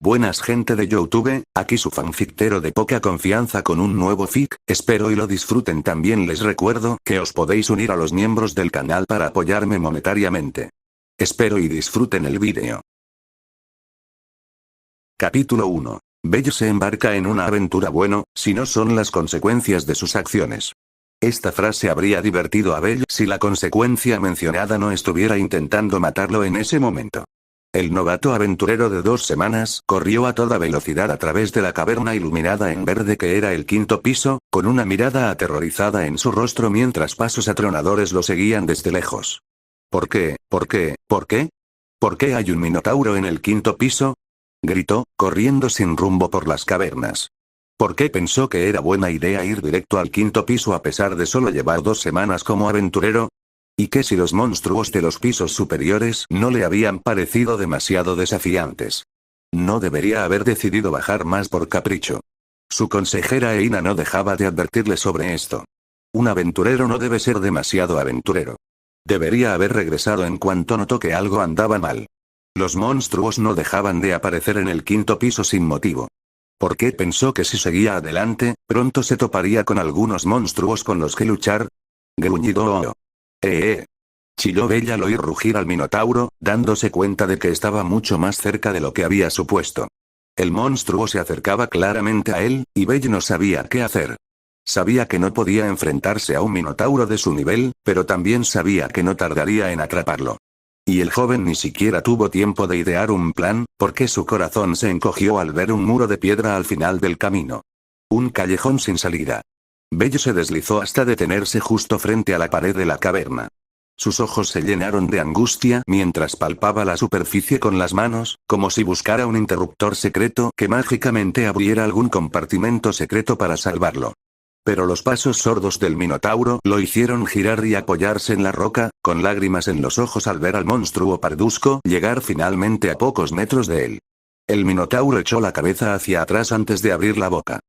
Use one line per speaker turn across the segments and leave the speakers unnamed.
Buenas gente de YouTube, aquí su fanfictero de poca confianza con un nuevo fic, espero y lo disfruten. También les recuerdo que os podéis unir a los miembros del canal para apoyarme monetariamente. Espero y disfruten el vídeo. Capítulo 1. Belle se embarca en una aventura bueno, si no son las consecuencias de sus acciones. Esta frase habría divertido a Belle si la consecuencia mencionada no estuviera intentando matarlo en ese momento. El novato aventurero de 2 semanas corrió a toda velocidad a través de la caverna iluminada en verde que era el 5.º piso, con una mirada aterrorizada en su rostro mientras pasos atronadores lo seguían desde lejos. ¿Por qué? ¿Por qué? ¿Por qué? ¿Por qué hay un minotauro en el 5.º piso? Gritó, corriendo sin rumbo por las cavernas. ¿Por qué pensó que era buena idea ir directo al 5.º piso a pesar de solo llevar 2 semanas como aventurero? ¿Y qué si los monstruos de los pisos superiores no le habían parecido demasiado desafiantes? No debería haber decidido bajar más por capricho. Su consejera Eina no dejaba de advertirle sobre esto. Un aventurero no debe ser demasiado aventurero. Debería haber regresado en cuanto notó que algo andaba mal. Los monstruos no dejaban de aparecer en el 5.º piso sin motivo. ¿Por qué pensó que si seguía adelante, pronto se toparía con algunos monstruos con los que luchar? Gruñido. Chilló Belle al oír rugir al minotauro, dándose cuenta de que estaba mucho más cerca de lo que había supuesto. El monstruo se acercaba claramente a él, y Belle no sabía qué hacer. Sabía que no podía enfrentarse a un minotauro de su nivel, pero también sabía que no tardaría en atraparlo. Y el joven ni siquiera tuvo tiempo de idear un plan, porque su corazón se encogió al ver un muro de piedra al final del camino. Un callejón sin salida. Belle se deslizó hasta detenerse justo frente a la pared de la caverna. Sus ojos se llenaron de angustia mientras palpaba la superficie con las manos, como si buscara un interruptor secreto que mágicamente abriera algún compartimento secreto para salvarlo. Pero los pasos sordos del minotauro lo hicieron girar y apoyarse en la roca, con lágrimas en los ojos al ver al monstruo parduzco llegar finalmente a pocos metros de él. El minotauro echó la cabeza hacia atrás antes de abrir la boca.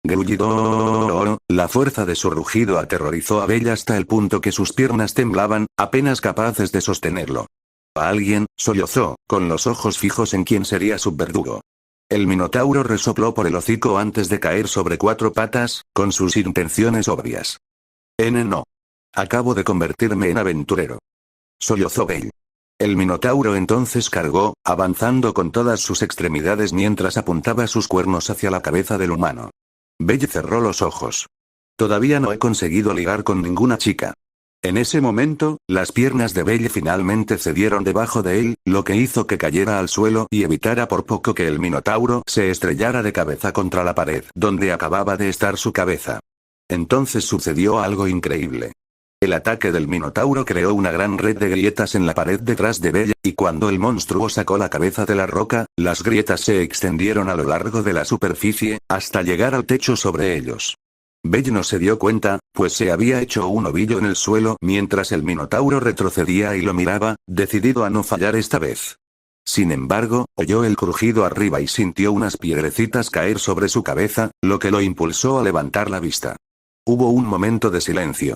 Gruñido. La fuerza de su rugido aterrorizó a Belle hasta el punto que sus piernas temblaban, apenas capaces de sostenerlo. Alguien, sollozó, con los ojos fijos en quien sería su verdugo. El minotauro resopló por el hocico antes de caer sobre 4 patas, con sus intenciones obvias. No. Acabo de convertirme en aventurero. Sollozó Belle. El minotauro entonces cargó, avanzando con todas sus extremidades mientras apuntaba sus cuernos hacia la cabeza del humano. Belle cerró los ojos. Todavía no he conseguido ligar con ninguna chica. En ese momento, las piernas de Belle finalmente cedieron debajo de él, lo que hizo que cayera al suelo y evitara por poco que el minotauro se estrellara de cabeza contra la pared donde acababa de estar su cabeza. Entonces sucedió algo increíble. El ataque del minotauro creó una gran red de grietas en la pared detrás de Belle, y cuando el monstruo sacó la cabeza de la roca, las grietas se extendieron a lo largo de la superficie, hasta llegar al techo sobre ellos. Belle no se dio cuenta, pues se había hecho un ovillo en el suelo mientras el minotauro retrocedía y lo miraba, decidido a no fallar esta vez. Sin embargo, oyó el crujido arriba y sintió unas piedrecitas caer sobre su cabeza, lo que lo impulsó a levantar la vista. Hubo un momento de silencio.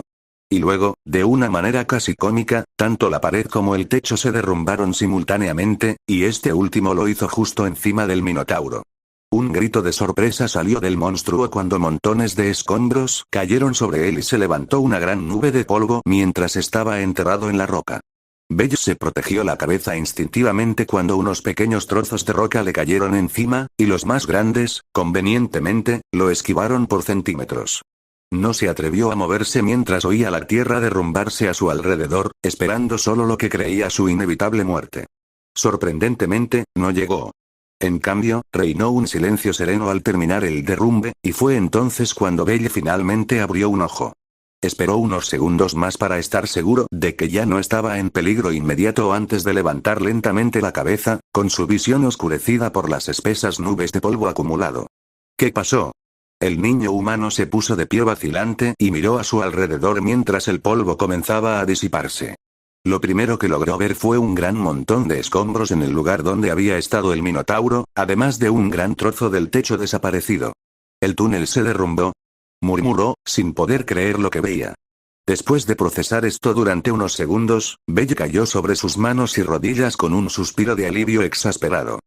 Y luego, de una manera casi cómica, tanto la pared como el techo se derrumbaron simultáneamente, y este último lo hizo justo encima del minotauro. Un grito de sorpresa salió del monstruo cuando montones de escombros cayeron sobre él y se levantó una gran nube de polvo mientras estaba enterrado en la roca. Belle se protegió la cabeza instintivamente cuando unos pequeños trozos de roca le cayeron encima, y los más grandes, convenientemente, lo esquivaron por centímetros. No se atrevió a moverse mientras oía la tierra derrumbarse a su alrededor, esperando solo lo que creía su inevitable muerte. Sorprendentemente, no llegó. En cambio, reinó un silencio sereno al terminar el derrumbe, y fue entonces cuando Belle finalmente abrió un ojo. Esperó unos segundos más para estar seguro de que ya no estaba en peligro inmediato antes de levantar lentamente la cabeza, con su visión oscurecida por las espesas nubes de polvo acumulado. ¿Qué pasó? El niño humano se puso de pie vacilante y miró a su alrededor mientras el polvo comenzaba a disiparse. Lo primero que logró ver fue un gran montón de escombros en el lugar donde había estado el minotauro, además de un gran trozo del techo desaparecido. El túnel se derrumbó. Murmuró, sin poder creer lo que veía. Después de procesar esto durante unos segundos, Belle cayó sobre sus manos y rodillas con un suspiro de alivio exasperado.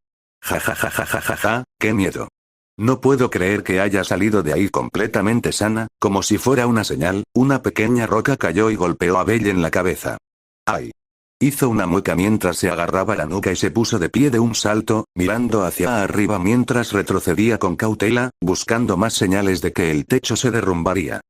Ja ja ja ja ja ja ja, qué miedo. No puedo creer que haya salido de ahí completamente sana, como si fuera una señal, una pequeña roca cayó y golpeó a Belle en la cabeza. ¡Ay! Hizo una mueca mientras se agarraba la nuca y se puso de pie de un salto, mirando hacia arriba mientras retrocedía con cautela, buscando más señales de que el techo se derrumbaría.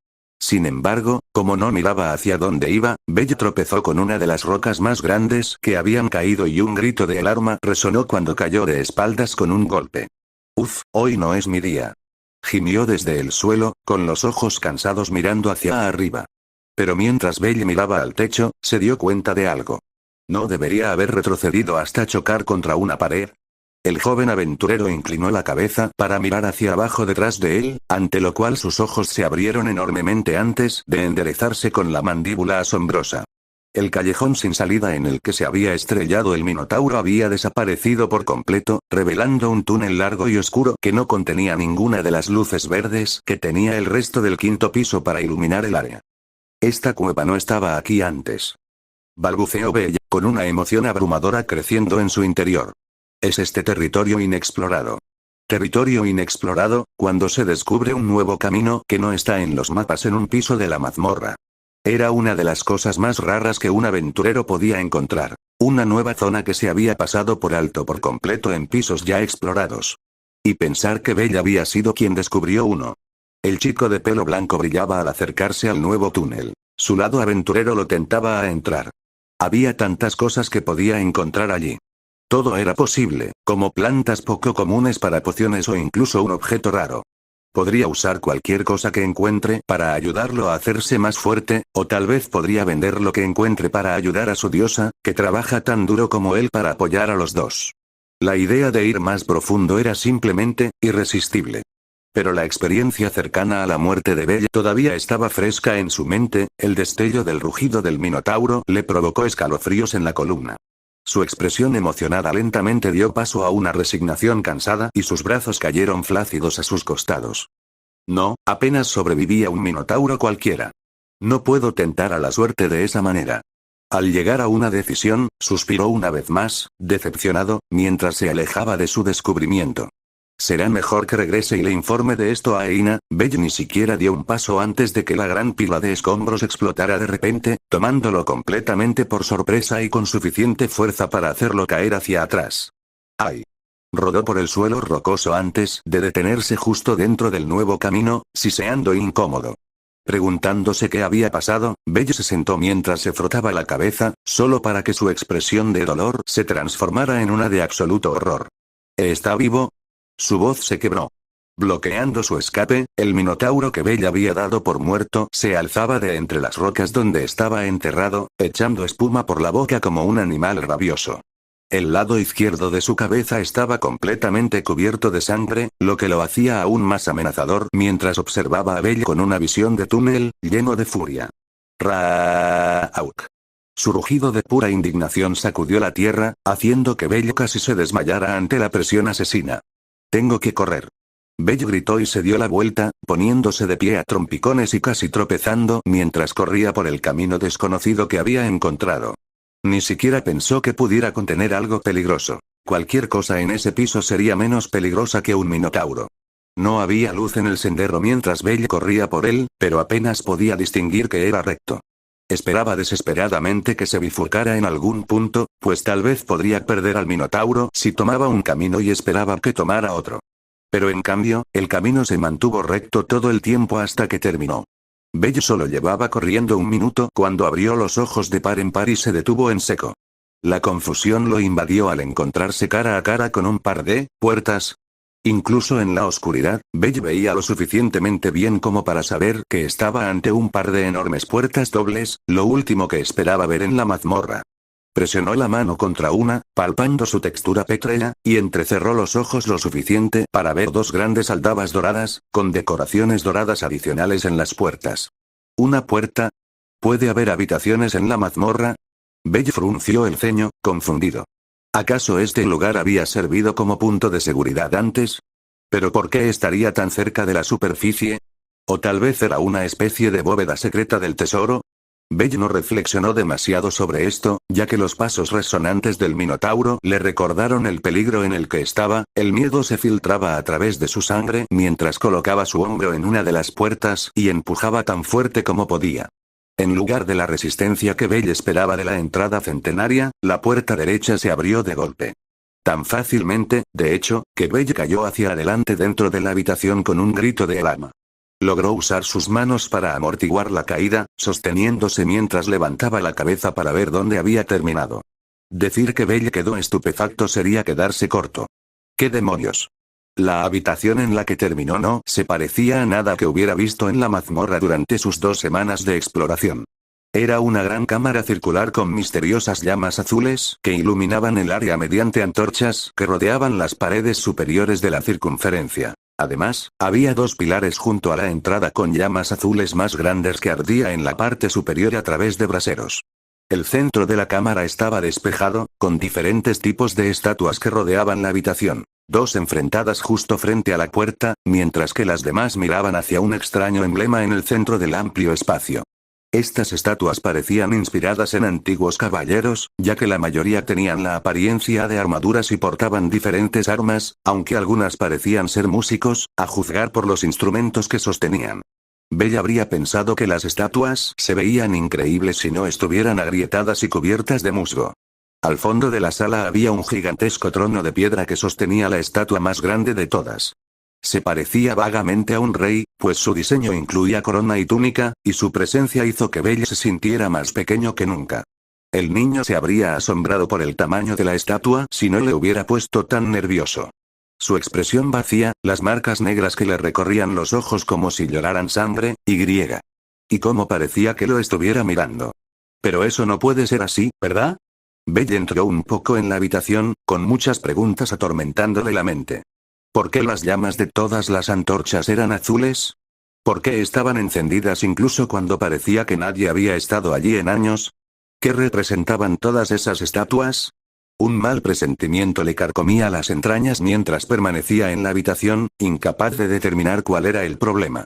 Sin embargo, como no miraba hacia dónde iba, Belle tropezó con una de las rocas más grandes que habían caído y un grito de alarma resonó cuando cayó de espaldas con un golpe. Uf, hoy no es mi día. Gimió desde el suelo, con los ojos cansados mirando hacia arriba. Pero mientras Belle miraba al techo, se dio cuenta de algo. ¿No debería haber retrocedido hasta chocar contra una pared? El joven aventurero inclinó la cabeza para mirar hacia abajo detrás de él, ante lo cual sus ojos se abrieron enormemente antes de enderezarse con la mandíbula asombrosa. El callejón sin salida en el que se había estrellado el minotauro había desaparecido por completo, revelando un túnel largo y oscuro que no contenía ninguna de las luces verdes que tenía el resto del quinto piso para iluminar el área. Esta cueva no estaba aquí antes. Balbuceó Belle, con una emoción abrumadora creciendo en su interior. Es este territorio inexplorado. Territorio inexplorado, cuando se descubre un nuevo camino que no está en los mapas en un piso de la mazmorra. Era una de las cosas más raras que un aventurero podía encontrar. Una nueva zona que se había pasado por alto por completo en pisos ya explorados. Y pensar que Belle había sido quien descubrió uno. El chico de pelo blanco brillaba al acercarse al nuevo túnel. Su lado aventurero lo tentaba a entrar. Había tantas cosas que podía encontrar allí. Todo era posible, como plantas poco comunes para pociones o incluso un objeto raro. Podría usar cualquier cosa que encuentre para ayudarlo a hacerse más fuerte, o tal vez podría vender lo que encuentre para ayudar a su diosa, que trabaja tan duro como él para apoyar a los dos. La idea de ir más profundo era simplemente irresistible. Pero la experiencia cercana a la muerte de Belle todavía estaba fresca en su mente, el destello del rugido del minotauro le provocó escalofríos en la columna. Su expresión emocionada lentamente dio paso a una resignación cansada y sus brazos cayeron flácidos a sus costados. No, apenas sobrevivía un minotauro cualquiera. No puedo tentar a la suerte de esa manera. Al llegar a una decisión, suspiró una vez más, decepcionado, mientras se alejaba de su descubrimiento. Será mejor que regrese y le informe de esto a Eina. Belle ni siquiera dio un paso antes de que la gran pila de escombros explotara de repente, tomándolo completamente por sorpresa y con suficiente fuerza para hacerlo caer hacia atrás. ¡Ay! Rodó por el suelo rocoso antes de detenerse justo dentro del nuevo camino, siseando incómodo. Preguntándose qué había pasado, Belle se sentó mientras se frotaba la cabeza, solo para que su expresión de dolor se transformara en una de absoluto horror. ¿Está vivo? Su voz se quebró. Bloqueando su escape, el minotauro que Belle había dado por muerto se alzaba de entre las rocas donde estaba enterrado, echando espuma por la boca como un animal rabioso. El lado izquierdo de su cabeza estaba completamente cubierto de sangre, lo que lo hacía aún más amenazador mientras observaba a Belle con una visión de túnel, lleno de furia. Raauk. Su rugido de pura indignación sacudió la tierra, haciendo que Belle casi se desmayara ante la presión asesina. Tengo que correr. Belle gritó y se dio la vuelta, poniéndose de pie a trompicones y casi tropezando mientras corría por el camino desconocido que había encontrado. Ni siquiera pensó que pudiera contener algo peligroso. Cualquier cosa en ese piso sería menos peligrosa que un minotauro. No había luz en el sendero mientras Belle corría por él, pero apenas podía distinguir que era recto. Esperaba desesperadamente que se bifurcara en algún punto, pues tal vez podría perder al minotauro si tomaba un camino y esperaba que tomara otro. Pero en cambio, el camino se mantuvo recto todo el tiempo hasta que terminó. Belle solo llevaba corriendo un minuto cuando abrió los ojos de par en par y se detuvo en seco. La confusión lo invadió al encontrarse cara a cara con un par de puertas. Incluso en la oscuridad, Belle veía lo suficientemente bien como para saber que estaba ante un par de enormes puertas dobles, lo último que esperaba ver en la mazmorra. Presionó la mano contra una, palpando su textura pétrea, y entrecerró los ojos lo suficiente para ver dos grandes aldabas doradas, con decoraciones doradas adicionales en las puertas. ¿Una puerta? ¿Puede haber habitaciones en la mazmorra? Belle frunció el ceño, confundido. ¿Acaso este lugar había servido como punto de seguridad antes? ¿Pero por qué estaría tan cerca de la superficie? ¿O tal vez era una especie de bóveda secreta del tesoro? Belle no reflexionó demasiado sobre esto, ya que los pasos resonantes del Minotauro le recordaron el peligro en el que estaba, el miedo se filtraba a través de su sangre mientras colocaba su hombro en una de las puertas y empujaba tan fuerte como podía. En lugar de la resistencia que Belle esperaba de la entrada centenaria, la puerta derecha se abrió de golpe. Tan fácilmente, de hecho, que Belle cayó hacia adelante dentro de la habitación con un grito de alarma. Logró usar sus manos para amortiguar la caída, sosteniéndose mientras levantaba la cabeza para ver dónde había terminado. Decir que Belle quedó estupefacto sería quedarse corto. ¿Qué demonios? La habitación en la que terminó no se parecía a nada que hubiera visto en la mazmorra durante sus 2 semanas de exploración. Era una gran cámara circular con misteriosas llamas azules que iluminaban el área mediante antorchas que rodeaban las paredes superiores de la circunferencia. Además, había 2 pilares junto a la entrada con llamas azules más grandes que ardía en la parte superior a través de braseros. El centro de la cámara estaba despejado, con diferentes tipos de estatuas que rodeaban la habitación. 2 enfrentadas justo frente a la puerta, mientras que las demás miraban hacia un extraño emblema en el centro del amplio espacio. Estas estatuas parecían inspiradas en antiguos caballeros, ya que la mayoría tenían la apariencia de armaduras y portaban diferentes armas, aunque algunas parecían ser músicos, a juzgar por los instrumentos que sostenían. Belle habría pensado que las estatuas se veían increíbles si no estuvieran agrietadas y cubiertas de musgo. Al fondo de la sala había un gigantesco trono de piedra que sostenía la estatua más grande de todas. Se parecía vagamente a un rey, pues su diseño incluía corona y túnica, y su presencia hizo que Belle se sintiera más pequeño que nunca. El niño se habría asombrado por el tamaño de la estatua si no le hubiera puesto tan nervioso. Su expresión vacía, las marcas negras que le recorrían los ojos como si lloraran sangre, y cómo parecía que lo estuviera mirando. Pero eso no puede ser así, ¿verdad? Belle entró un poco en la habitación, con muchas preguntas atormentándole la mente. ¿Por qué las llamas de todas las antorchas eran azules? ¿Por qué estaban encendidas incluso cuando parecía que nadie había estado allí en años? ¿Qué representaban todas esas estatuas? Un mal presentimiento le carcomía las entrañas mientras permanecía en la habitación, incapaz de determinar cuál era el problema.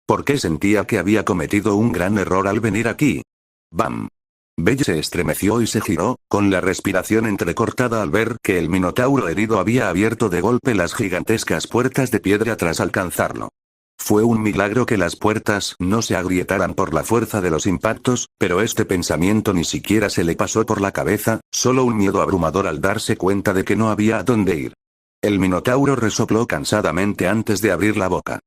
¿Por qué sentía que había cometido un gran error al venir aquí? ¡Bam! Belle se estremeció y se giró, con la respiración entrecortada al ver que el minotauro herido había abierto de golpe las gigantescas puertas de piedra tras alcanzarlo. Fue un milagro que las puertas no se agrietaran por la fuerza de los impactos, pero este pensamiento ni siquiera se le pasó por la cabeza, solo un miedo abrumador al darse cuenta de que no había a dónde ir. El minotauro resopló cansadamente antes de abrir la boca.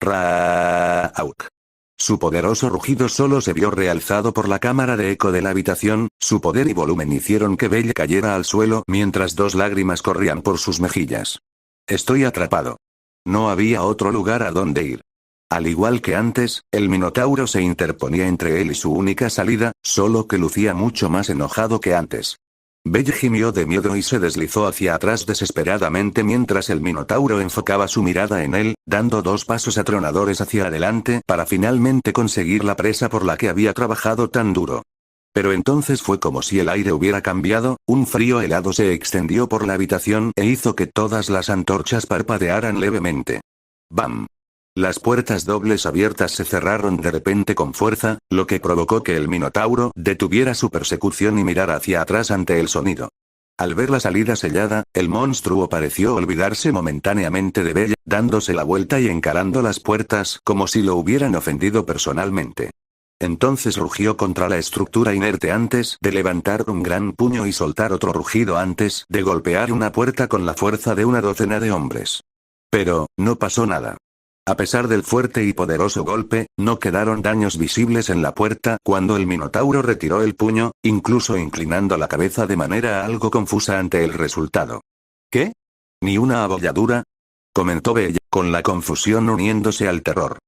Raauk. Su poderoso rugido solo se vio realzado por la cámara de eco de la habitación, su poder y volumen hicieron que Belle cayera al suelo mientras 2 lágrimas corrían por sus mejillas. Estoy atrapado. No había otro lugar a donde ir. Al igual que antes, el minotauro se interponía entre él y su única salida, solo que lucía mucho más enojado que antes. Belle gimió de miedo y se deslizó hacia atrás desesperadamente mientras el minotauro enfocaba su mirada en él, dando 2 pasos atronadores hacia adelante para finalmente conseguir la presa por la que había trabajado tan duro. Pero entonces fue como si el aire hubiera cambiado, un frío helado se extendió por la habitación e hizo que todas las antorchas parpadearan levemente. ¡Bam! Las puertas dobles abiertas se cerraron de repente con fuerza, lo que provocó que el minotauro detuviera su persecución y mirara hacia atrás ante el sonido. Al ver la salida sellada, el monstruo pareció olvidarse momentáneamente de Belle, dándose la vuelta y encarando las puertas como si lo hubieran ofendido personalmente. Entonces rugió contra la estructura inerte antes de levantar un gran puño y soltar otro rugido antes de golpear una puerta con la fuerza de una docena de hombres. Pero, no pasó nada. A pesar del fuerte y poderoso golpe, no quedaron daños visibles en la puerta cuando el minotauro retiró el puño, incluso inclinando la cabeza de manera algo confusa ante el resultado. ¿Qué? ¿Ni una abolladura? Comentó Belle, con la confusión uniéndose al terror.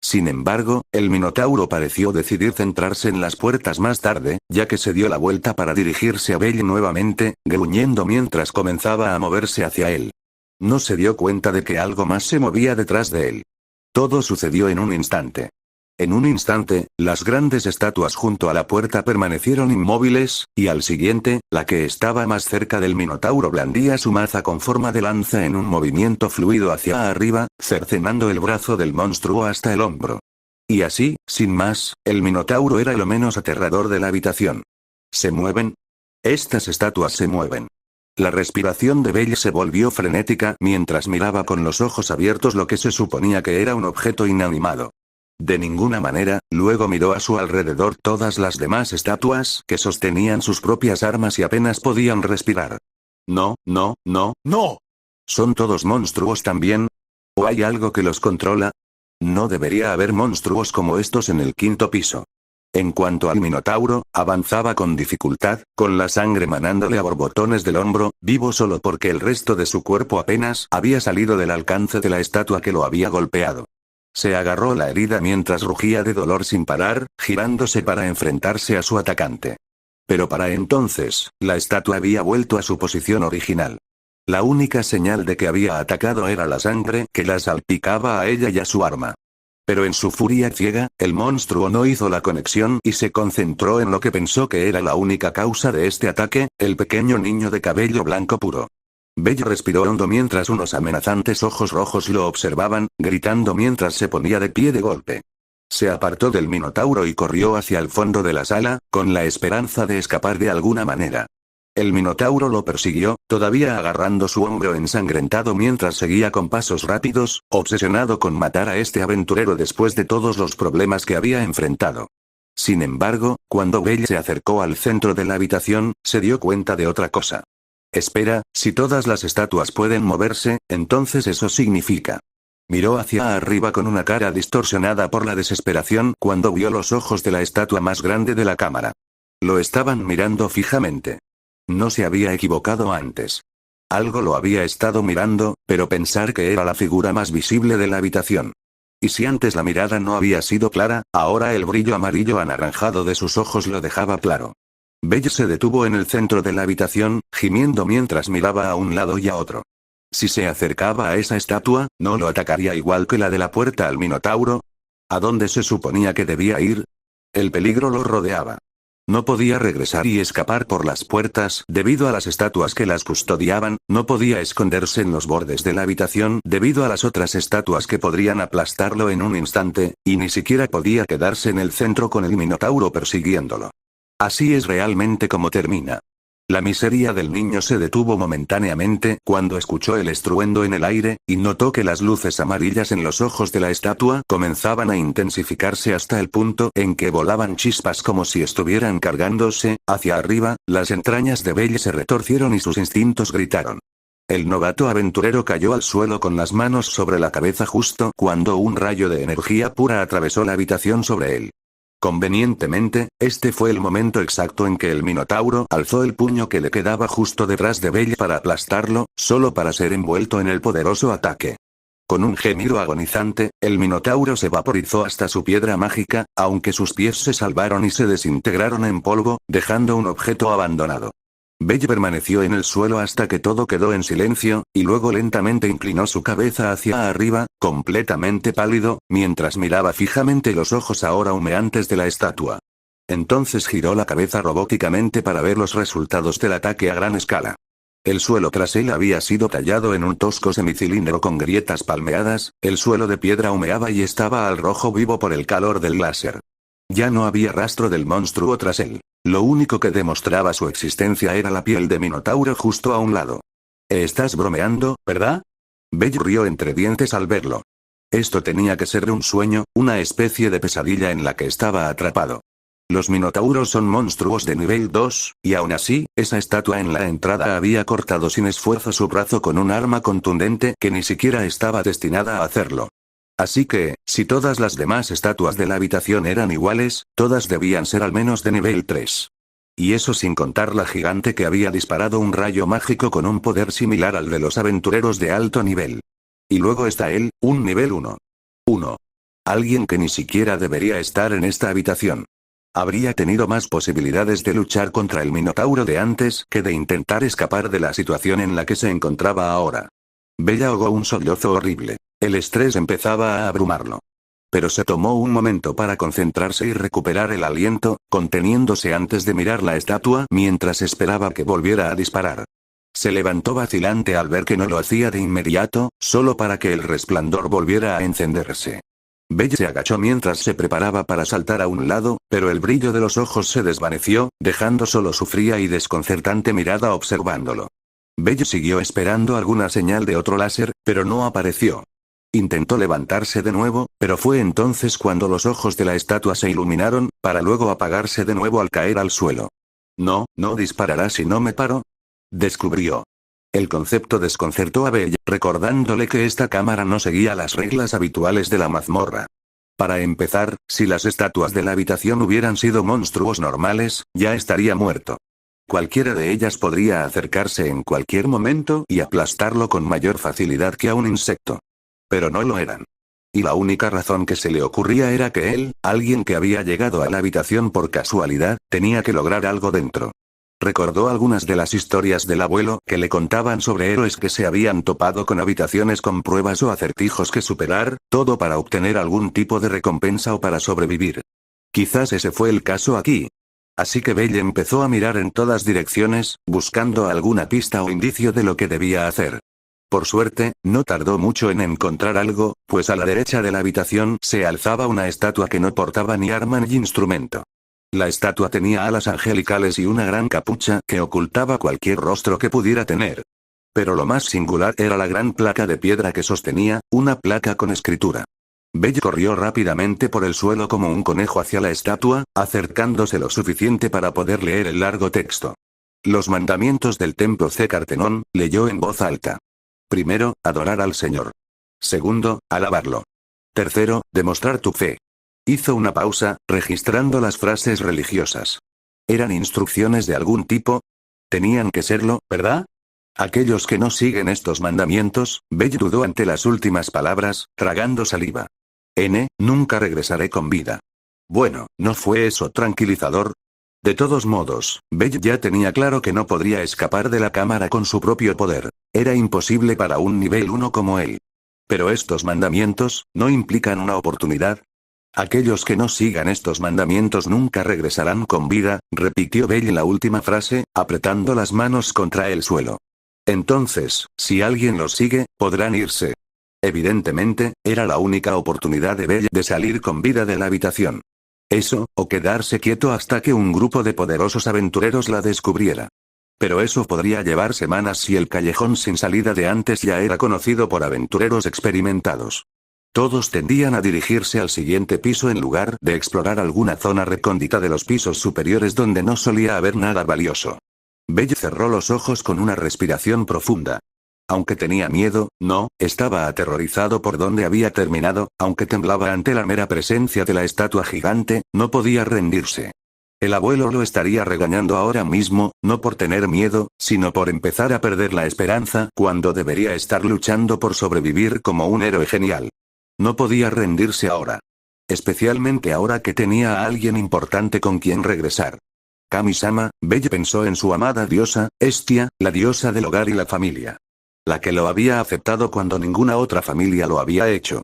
Sin embargo, el minotauro pareció decidir centrarse en las puertas más tarde, ya que se dio la vuelta para dirigirse a Belle nuevamente, gruñendo mientras comenzaba a moverse hacia él. No se dio cuenta de que algo más se movía detrás de él. Todo sucedió en un instante. En un instante, las grandes estatuas junto a la puerta permanecieron inmóviles, y al siguiente, la que estaba más cerca del minotauro blandía su maza con forma de lanza en un movimiento fluido hacia arriba, cercenando el brazo del monstruo hasta el hombro. Y así, sin más, el Minotauro era lo menos aterrador de la habitación. ¿Se mueven? Estas estatuas se mueven. La respiración de Belle se volvió frenética mientras miraba con los ojos abiertos lo que se suponía que era un objeto inanimado. De ninguna manera, luego miró a su alrededor todas las demás estatuas que sostenían sus propias armas y apenas podían respirar. No, no, no, no. ¿Son todos monstruos también? ¿O hay algo que los controla? No debería haber monstruos como estos en el quinto piso. En cuanto al Minotauro, avanzaba con dificultad, con la sangre manándole a borbotones del hombro, vivo solo porque el resto de su cuerpo apenas había salido del alcance de la estatua que lo había golpeado. Se agarró la herida mientras rugía de dolor sin parar, girándose para enfrentarse a su atacante. Pero para entonces, la estatua había vuelto a su posición original. La única señal de que había atacado era la sangre que la salpicaba a ella y a su arma. Pero en su furia ciega, el monstruo no hizo la conexión y se concentró en lo que pensó que era la única causa de este ataque, el pequeño niño de cabello blanco puro. Belle respiró hondo mientras unos amenazantes ojos rojos lo observaban, gritando mientras se ponía de pie de golpe. Se apartó del Minotauro y corrió hacia el fondo de la sala, con la esperanza de escapar de alguna manera. El Minotauro lo persiguió, todavía agarrando su hombro ensangrentado mientras seguía con pasos rápidos, obsesionado con matar a este aventurero después de todos los problemas que había enfrentado. Sin embargo, cuando Belle se acercó al centro de la habitación, se dio cuenta de otra cosa. Espera, si todas las estatuas pueden moverse, entonces eso significa. Miró hacia arriba con una cara distorsionada por la desesperación cuando vio los ojos de la estatua más grande de la cámara. Lo estaban mirando fijamente. No se había equivocado antes. Algo lo había estado mirando, pero pensar que era la figura más visible de la habitación. Y si antes la mirada no había sido clara, ahora el brillo amarillo anaranjado de sus ojos lo dejaba claro. Belle se detuvo en el centro de la habitación, gimiendo mientras miraba a un lado y a otro. Si se acercaba a esa estatua, ¿no lo atacaría igual que la de la puerta al Minotauro? ¿A dónde se suponía que debía ir? El peligro lo rodeaba. No podía regresar y escapar por las puertas debido a las estatuas que las custodiaban, no podía esconderse en los bordes de la habitación debido a las otras estatuas que podrían aplastarlo en un instante, y ni siquiera podía quedarse en el centro con el Minotauro persiguiéndolo. Así es realmente como termina. La miseria del niño se detuvo momentáneamente cuando escuchó el estruendo en el aire, y notó que las luces amarillas en los ojos de la estatua comenzaban a intensificarse hasta el punto en que volaban chispas como si estuvieran cargándose hacia arriba. Las entrañas de Belle se retorcieron y sus instintos gritaron. El novato aventurero cayó al suelo con las manos sobre la cabeza justo cuando un rayo de energía pura atravesó la habitación sobre él. Convenientemente, este fue el momento exacto en que el Minotauro alzó el puño que le quedaba justo detrás de Belle para aplastarlo, solo para ser envuelto en el poderoso ataque. Con un gemido agonizante, el Minotauro se vaporizó hasta su piedra mágica, aunque sus pies se salvaron y se desintegraron en polvo, dejando un objeto abandonado. Belle permaneció en el suelo hasta que todo quedó en silencio, y luego lentamente inclinó su cabeza hacia arriba, completamente pálido, mientras miraba fijamente los ojos ahora humeantes de la estatua. Entonces giró la cabeza robóticamente para ver los resultados del ataque a gran escala. El suelo tras él había sido tallado en un tosco semicilindro con grietas palmeadas, el suelo de piedra humeaba y estaba al rojo vivo por el calor del láser. Ya no había rastro del monstruo tras él. Lo único que demostraba su existencia era la piel de Minotauro justo a un lado. ¿Estás bromeando, verdad? Belle rió entre dientes al verlo. Esto tenía que ser un sueño, una especie de pesadilla en la que estaba atrapado. Los Minotauros son monstruos de nivel 2, y aún así, esa estatua en la entrada había cortado sin esfuerzo su brazo con un arma contundente que ni siquiera estaba destinada a hacerlo. Así que, si todas las demás estatuas de la habitación eran iguales, todas debían ser al menos de nivel 3. Y eso sin contar la gigante que había disparado un rayo mágico con un poder similar al de los aventureros de alto nivel. Y luego está él, un nivel 1. Alguien que ni siquiera debería estar en esta habitación. Habría tenido más posibilidades de luchar contra el Minotauro de antes que de intentar escapar de la situación en la que se encontraba ahora. Belle ahogó un sollozo horrible. El estrés empezaba a abrumarlo. Pero se tomó un momento para concentrarse y recuperar el aliento, conteniéndose antes de mirar la estatua mientras esperaba que volviera a disparar. Se levantó vacilante al ver que no lo hacía de inmediato, solo para que el resplandor volviera a encenderse. Belle se agachó mientras se preparaba para saltar a un lado, pero el brillo de los ojos se desvaneció, dejando solo su fría y desconcertante mirada observándolo. Belle siguió esperando alguna señal de otro láser, pero no apareció. Intentó levantarse de nuevo, pero fue entonces cuando los ojos de la estatua se iluminaron, para luego apagarse de nuevo al caer al suelo. No, no disparará si no me paro, descubrió. El concepto desconcertó a Belle, recordándole que esta cámara no seguía las reglas habituales de la mazmorra. Para empezar, si las estatuas de la habitación hubieran sido monstruos normales, ya estaría muerto. Cualquiera de ellas podría acercarse en cualquier momento y aplastarlo con mayor facilidad que a un insecto. Pero no lo eran. Y la única razón que se le ocurría era que él, alguien que había llegado a la habitación por casualidad, tenía que lograr algo dentro. Recordó algunas de las historias del abuelo que le contaban sobre héroes que se habían topado con habitaciones con pruebas o acertijos que superar, todo para obtener algún tipo de recompensa o para sobrevivir. Quizás ese fue el caso aquí. Así que Belle empezó a mirar en todas direcciones, buscando alguna pista o indicio de lo que debía hacer. Por suerte, no tardó mucho en encontrar algo, pues a la derecha de la habitación se alzaba una estatua que no portaba ni arma ni instrumento. La estatua tenía alas angelicales y una gran capucha que ocultaba cualquier rostro que pudiera tener. Pero lo más singular era la gran placa de piedra que sostenía, una placa con escritura. Belle corrió rápidamente por el suelo como un conejo hacia la estatua, acercándose lo suficiente para poder leer el largo texto. Los mandamientos del templo Zecartenón, leyó en voz alta. Primero, adorar al Señor. Segundo, alabarlo. Tercero, demostrar tu fe. Hizo una pausa, registrando las frases religiosas. ¿Eran instrucciones de algún tipo? Tenían que serlo, ¿verdad? Aquellos que no siguen estos mandamientos, Belle dudó ante las últimas palabras, tragando saliva. Nunca regresaré con vida. Bueno, ¿no fue eso tranquilizador? De todos modos, Belle ya tenía claro que no podría escapar de la cámara con su propio poder. Era imposible para un nivel 1 como él. Pero estos mandamientos, ¿no implican una oportunidad? Aquellos que no sigan estos mandamientos nunca regresarán con vida, repitió Belle la última frase, apretando las manos contra el suelo. Entonces, si alguien los sigue, podrán irse. Evidentemente, era la única oportunidad de Belle de salir con vida de la habitación. Eso, o quedarse quieto hasta que un grupo de poderosos aventureros la descubriera. Pero eso podría llevar semanas si el callejón sin salida de antes ya era conocido por aventureros experimentados. Todos tendían a dirigirse al siguiente piso en lugar de explorar alguna zona recóndita de los pisos superiores donde no solía haber nada valioso. Belle cerró los ojos con una respiración profunda. Aunque tenía miedo, no, estaba aterrorizado por donde había terminado, aunque temblaba ante la mera presencia de la estatua gigante, no podía rendirse. El abuelo lo estaría regañando ahora mismo, no por tener miedo, sino por empezar a perder la esperanza cuando debería estar luchando por sobrevivir como un héroe genial. No podía rendirse ahora. Especialmente ahora que tenía a alguien importante con quien regresar. Kami-sama, Belle pensó en su amada diosa, Hestia, la diosa del hogar y la familia. La que lo había aceptado cuando ninguna otra familia lo había hecho.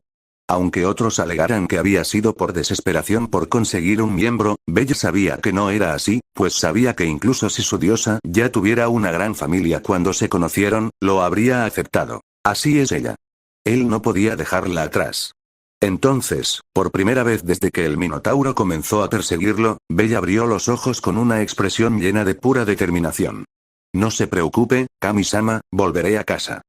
Aunque otros alegaran que había sido por desesperación por conseguir un miembro, Belle sabía que no era así, pues sabía que incluso si su diosa ya tuviera una gran familia cuando se conocieron, lo habría aceptado. Así es ella. Él no podía dejarla atrás. Entonces, por primera vez desde que el Minotauro comenzó a perseguirlo, Belle abrió los ojos con una expresión llena de pura determinación. No se preocupe, Kami-sama, volveré a casa.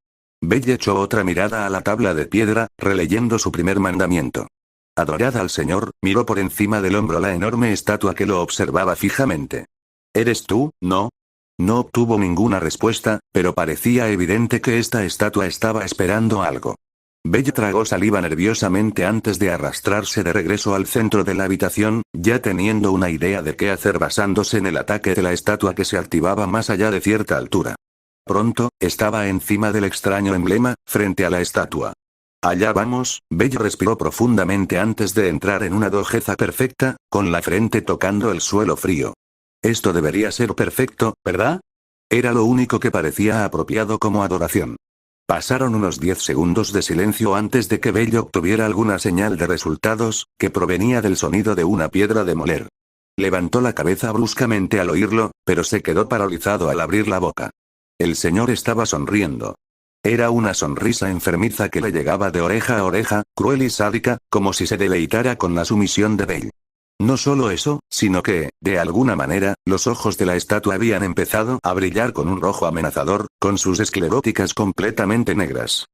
Belle echó otra mirada a la tabla de piedra, releyendo su primer mandamiento. Adorad al Señor, miró por encima del hombro la enorme estatua que lo observaba fijamente. ¿Eres tú, no? No obtuvo ninguna respuesta, pero parecía evidente que esta estatua estaba esperando algo. Belle tragó saliva nerviosamente antes de arrastrarse de regreso al centro de la habitación, ya teniendo una idea de qué hacer basándose en el ataque de la estatua que se activaba más allá de cierta altura. Pronto, estaba encima del extraño emblema, frente a la estatua. Allá vamos, Belle respiró profundamente antes de entrar en una dojeza perfecta, con la frente tocando el suelo frío. Esto debería ser perfecto, ¿verdad? Era lo único que parecía apropiado como adoración. Pasaron unos 10 segundos de silencio antes de que Belle obtuviera alguna señal de resultados, que provenía del sonido de una piedra de moler. Levantó la cabeza bruscamente al oírlo, pero se quedó paralizado al abrir la boca. El señor estaba sonriendo. Era una sonrisa enfermiza que le llegaba de oreja a oreja, cruel y sádica, como si se deleitara con la sumisión de Belle. No solo eso, sino que, de alguna manera, los ojos de la estatua habían empezado a brillar con un rojo amenazador, con sus escleróticas completamente negras.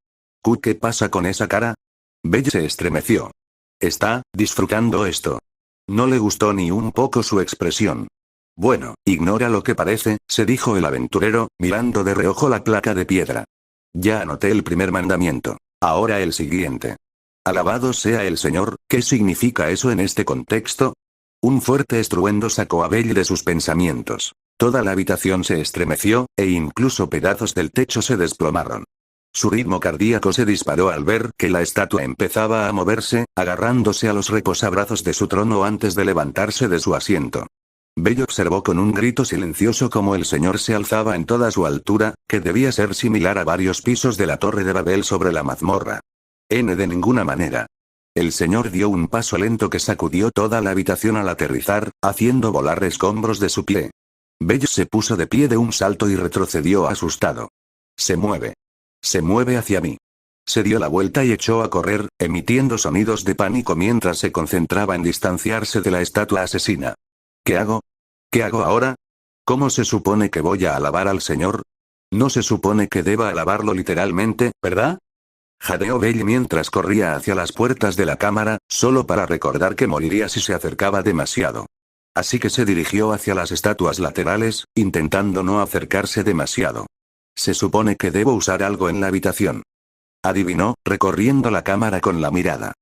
¿Qué pasa con esa cara? Belle se estremeció. Está disfrutando esto. No le gustó ni un poco su expresión. Bueno, ignora lo que parece, se dijo el aventurero, mirando de reojo la placa de piedra. Ya anoté el primer mandamiento. Ahora el siguiente. Alabado sea el Señor. ¿Qué significa eso en este contexto? Un fuerte estruendo sacó a Belle de sus pensamientos. Toda la habitación se estremeció, e incluso pedazos del techo se desplomaron. Su ritmo cardíaco se disparó al ver que la estatua empezaba a moverse, agarrándose a los reposabrazos de su trono antes de levantarse de su asiento. Belle observó con un grito silencioso cómo el Señor se alzaba en toda su altura, que debía ser similar a varios pisos de la Torre de Babel sobre la mazmorra. De ninguna manera. El Señor dio un paso lento que sacudió toda la habitación al aterrizar, haciendo volar escombros de su pie. Belle se puso de pie de un salto y retrocedió asustado. Se mueve. Se mueve hacia mí. Se dio la vuelta y echó a correr, emitiendo sonidos de pánico mientras se concentraba en distanciarse de la estatua asesina. ¿Qué hago? ¿Qué hago ahora? ¿Cómo se supone que voy a alabar al Señor? No se supone que deba alabarlo literalmente, ¿verdad? Jadeó Belle mientras corría hacia las puertas de la cámara, solo para recordar que moriría si se acercaba demasiado. Así que se dirigió hacia las estatuas laterales, intentando no acercarse demasiado. Se supone que debo usar algo en la habitación. Adivinó, recorriendo la cámara con la mirada.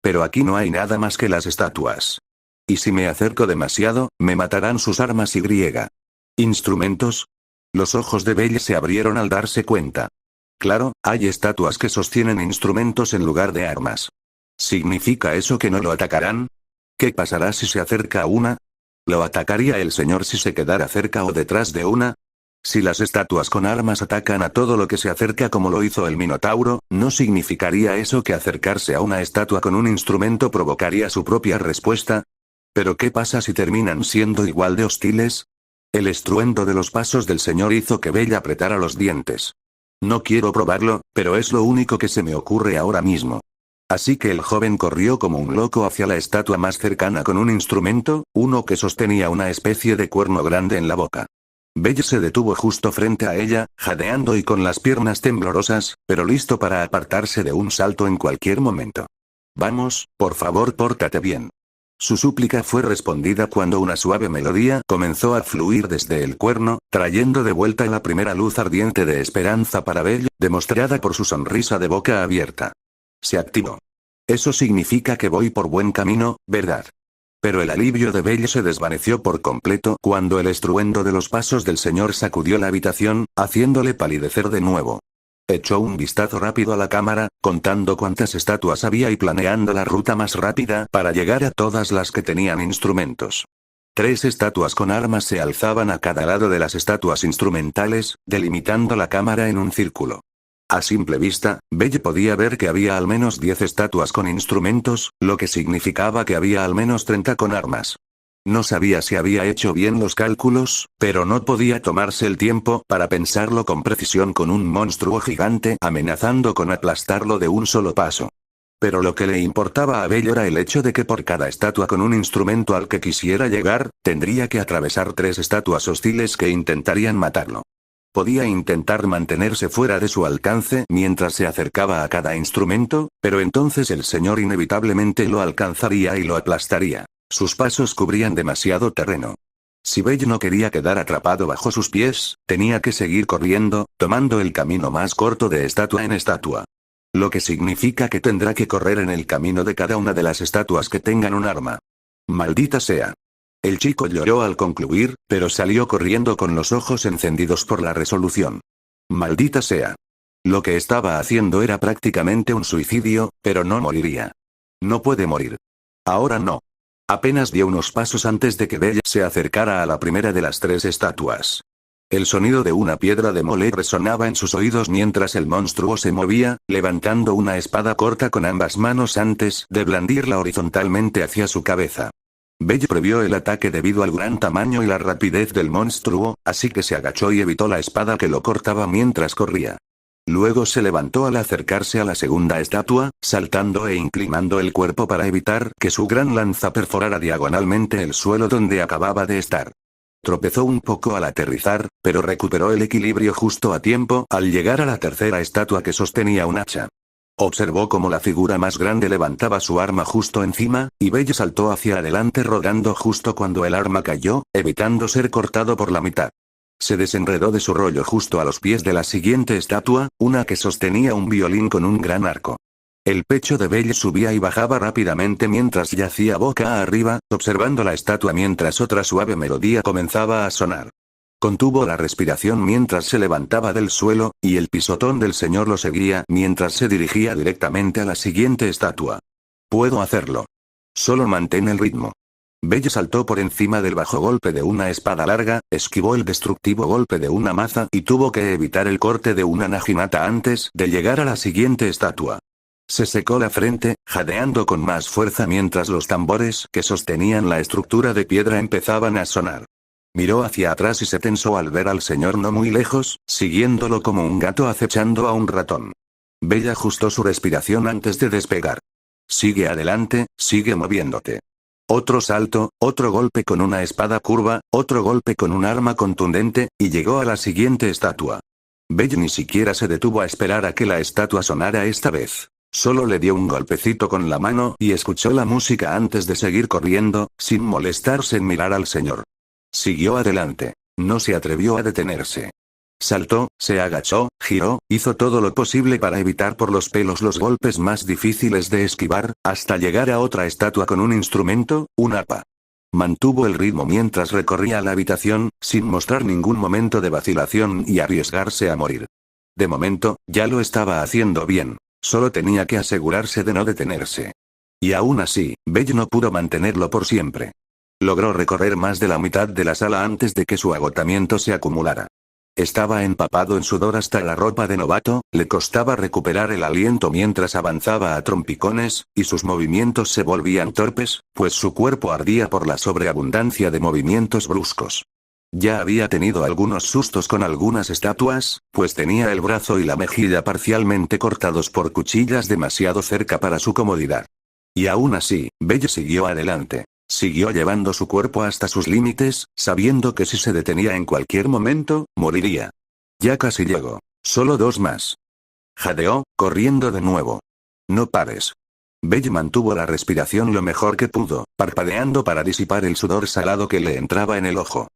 Pero aquí no hay nada más que las estatuas. Y si me acerco demasiado, me matarán sus armas y griega. ¿Instrumentos? Los ojos de Belle se abrieron al darse cuenta. Claro, hay estatuas que sostienen instrumentos en lugar de armas. ¿Significa eso que no lo atacarán? ¿Qué pasará si se acerca a una? ¿Lo atacaría el Señor si se quedara cerca o detrás de una? Si las estatuas con armas atacan a todo lo que se acerca como lo hizo el Minotauro, ¿no significaría eso que acercarse a una estatua con un instrumento provocaría su propia respuesta? ¿Pero qué pasa si terminan siendo igual de hostiles? El estruendo de los pasos del Señor hizo que Belle apretara los dientes. No quiero probarlo, pero es lo único que se me ocurre ahora mismo. Así que el joven corrió como un loco hacia la estatua más cercana con un instrumento, uno que sostenía una especie de cuerno grande en la boca. Belle se detuvo justo frente a ella, jadeando y con las piernas temblorosas, pero listo para apartarse de un salto en cualquier momento. Vamos, por favor, pórtate bien. Su súplica fue respondida cuando una suave melodía comenzó a fluir desde el cuerno, trayendo de vuelta la primera luz ardiente de esperanza para Belle, demostrada por su sonrisa de boca abierta. Se activó. Eso significa que voy por buen camino, ¿verdad? Pero el alivio de Belle se desvaneció por completo cuando el estruendo de los pasos del Señor sacudió la habitación, haciéndole palidecer de nuevo. Echó un vistazo rápido a la cámara, contando cuántas estatuas había y planeando la ruta más rápida para llegar a todas las que tenían instrumentos. 3 estatuas con armas se alzaban a cada lado de las estatuas instrumentales, delimitando la cámara en un círculo. A simple vista, Belle podía ver que había al menos 10 estatuas con instrumentos, lo que significaba que había al menos 30 con armas. No sabía si había hecho bien los cálculos, pero no podía tomarse el tiempo para pensarlo con precisión con un monstruo gigante amenazando con aplastarlo de un solo paso. Pero lo que le importaba a Belle era el hecho de que por cada estatua con un instrumento al que quisiera llegar, tendría que atravesar 3 estatuas hostiles que intentarían matarlo. Podía intentar mantenerse fuera de su alcance mientras se acercaba a cada instrumento, pero entonces el Señor inevitablemente lo alcanzaría y lo aplastaría. Sus pasos cubrían demasiado terreno. Si Belle no quería quedar atrapado bajo sus pies, tenía que seguir corriendo, tomando el camino más corto de estatua en estatua. Lo que significa que tendrá que correr en el camino de cada una de las estatuas que tengan un arma. Maldita sea. El chico lloró al concluir, pero salió corriendo con los ojos encendidos por la resolución. Maldita sea. Lo que estaba haciendo era prácticamente un suicidio, pero no moriría. No puede morir. Ahora no. Apenas dio unos pasos antes de que Belle se acercara a la primera de las 3 estatuas. El sonido de una piedra de mole resonaba en sus oídos mientras el monstruo se movía, levantando una espada corta con ambas manos antes de blandirla horizontalmente hacia su cabeza. Belle previó el ataque debido al gran tamaño y la rapidez del monstruo, así que se agachó y evitó la espada que lo cortaba mientras corría. Luego se levantó al acercarse a la segunda estatua, saltando e inclinando el cuerpo para evitar que su gran lanza perforara diagonalmente el suelo donde acababa de estar. Tropezó un poco al aterrizar, pero recuperó el equilibrio justo a tiempo al llegar a la tercera estatua que sostenía un hacha. Observó cómo la figura más grande levantaba su arma justo encima, y Belle saltó hacia adelante rodando justo cuando el arma cayó, evitando ser cortado por la mitad. Se desenredó de su rollo justo a los pies de la siguiente estatua, una que sostenía un violín con un gran arco. El pecho de Belle subía y bajaba rápidamente mientras yacía boca arriba, observando la estatua mientras otra suave melodía comenzaba a sonar. Contuvo la respiración mientras se levantaba del suelo, y el pisotón del señor lo seguía mientras se dirigía directamente a la siguiente estatua. Puedo hacerlo. Solo mantén el ritmo. Belle saltó por encima del bajo golpe de una espada larga, esquivó el destructivo golpe de una maza y tuvo que evitar el corte de una naginata antes de llegar a la siguiente estatua. Se secó la frente, jadeando con más fuerza mientras los tambores que sostenían la estructura de piedra empezaban a sonar. Miró hacia atrás y se tensó al ver al señor no muy lejos, siguiéndolo como un gato acechando a un ratón. Belle ajustó su respiración antes de despegar. Sigue adelante, sigue moviéndote. Otro salto, otro golpe con una espada curva, otro golpe con un arma contundente, y llegó a la siguiente estatua. Belle ni siquiera se detuvo a esperar a que la estatua sonara esta vez. Solo le dio un golpecito con la mano y escuchó la música antes de seguir corriendo, sin molestarse en mirar al señor. Siguió adelante. No se atrevió a detenerse. Saltó, se agachó, giró, hizo todo lo posible para evitar por los pelos los golpes más difíciles de esquivar, hasta llegar a otra estatua con un instrumento, un arpa. Mantuvo el ritmo mientras recorría la habitación, sin mostrar ningún momento de vacilación y arriesgarse a morir. De momento, ya lo estaba haciendo bien. Solo tenía que asegurarse de no detenerse. Y aún así, Belle no pudo mantenerlo por siempre. Logró recorrer más de la mitad de la sala antes de que su agotamiento se acumulara. Estaba empapado en sudor hasta la ropa de novato, le costaba recuperar el aliento mientras avanzaba a trompicones, y sus movimientos se volvían torpes, pues su cuerpo ardía por la sobreabundancia de movimientos bruscos. Ya había tenido algunos sustos con algunas estatuas, pues tenía el brazo y la mejilla parcialmente cortados por cuchillas demasiado cerca para su comodidad. Y aún así, Belle siguió adelante. Siguió llevando su cuerpo hasta sus límites, sabiendo que si se detenía en cualquier momento, moriría. Ya casi llegó. Solo 2 más. Jadeó, corriendo de nuevo. No pares. Belle mantuvo la respiración lo mejor que pudo, parpadeando para disipar el sudor salado que le entraba en el ojo.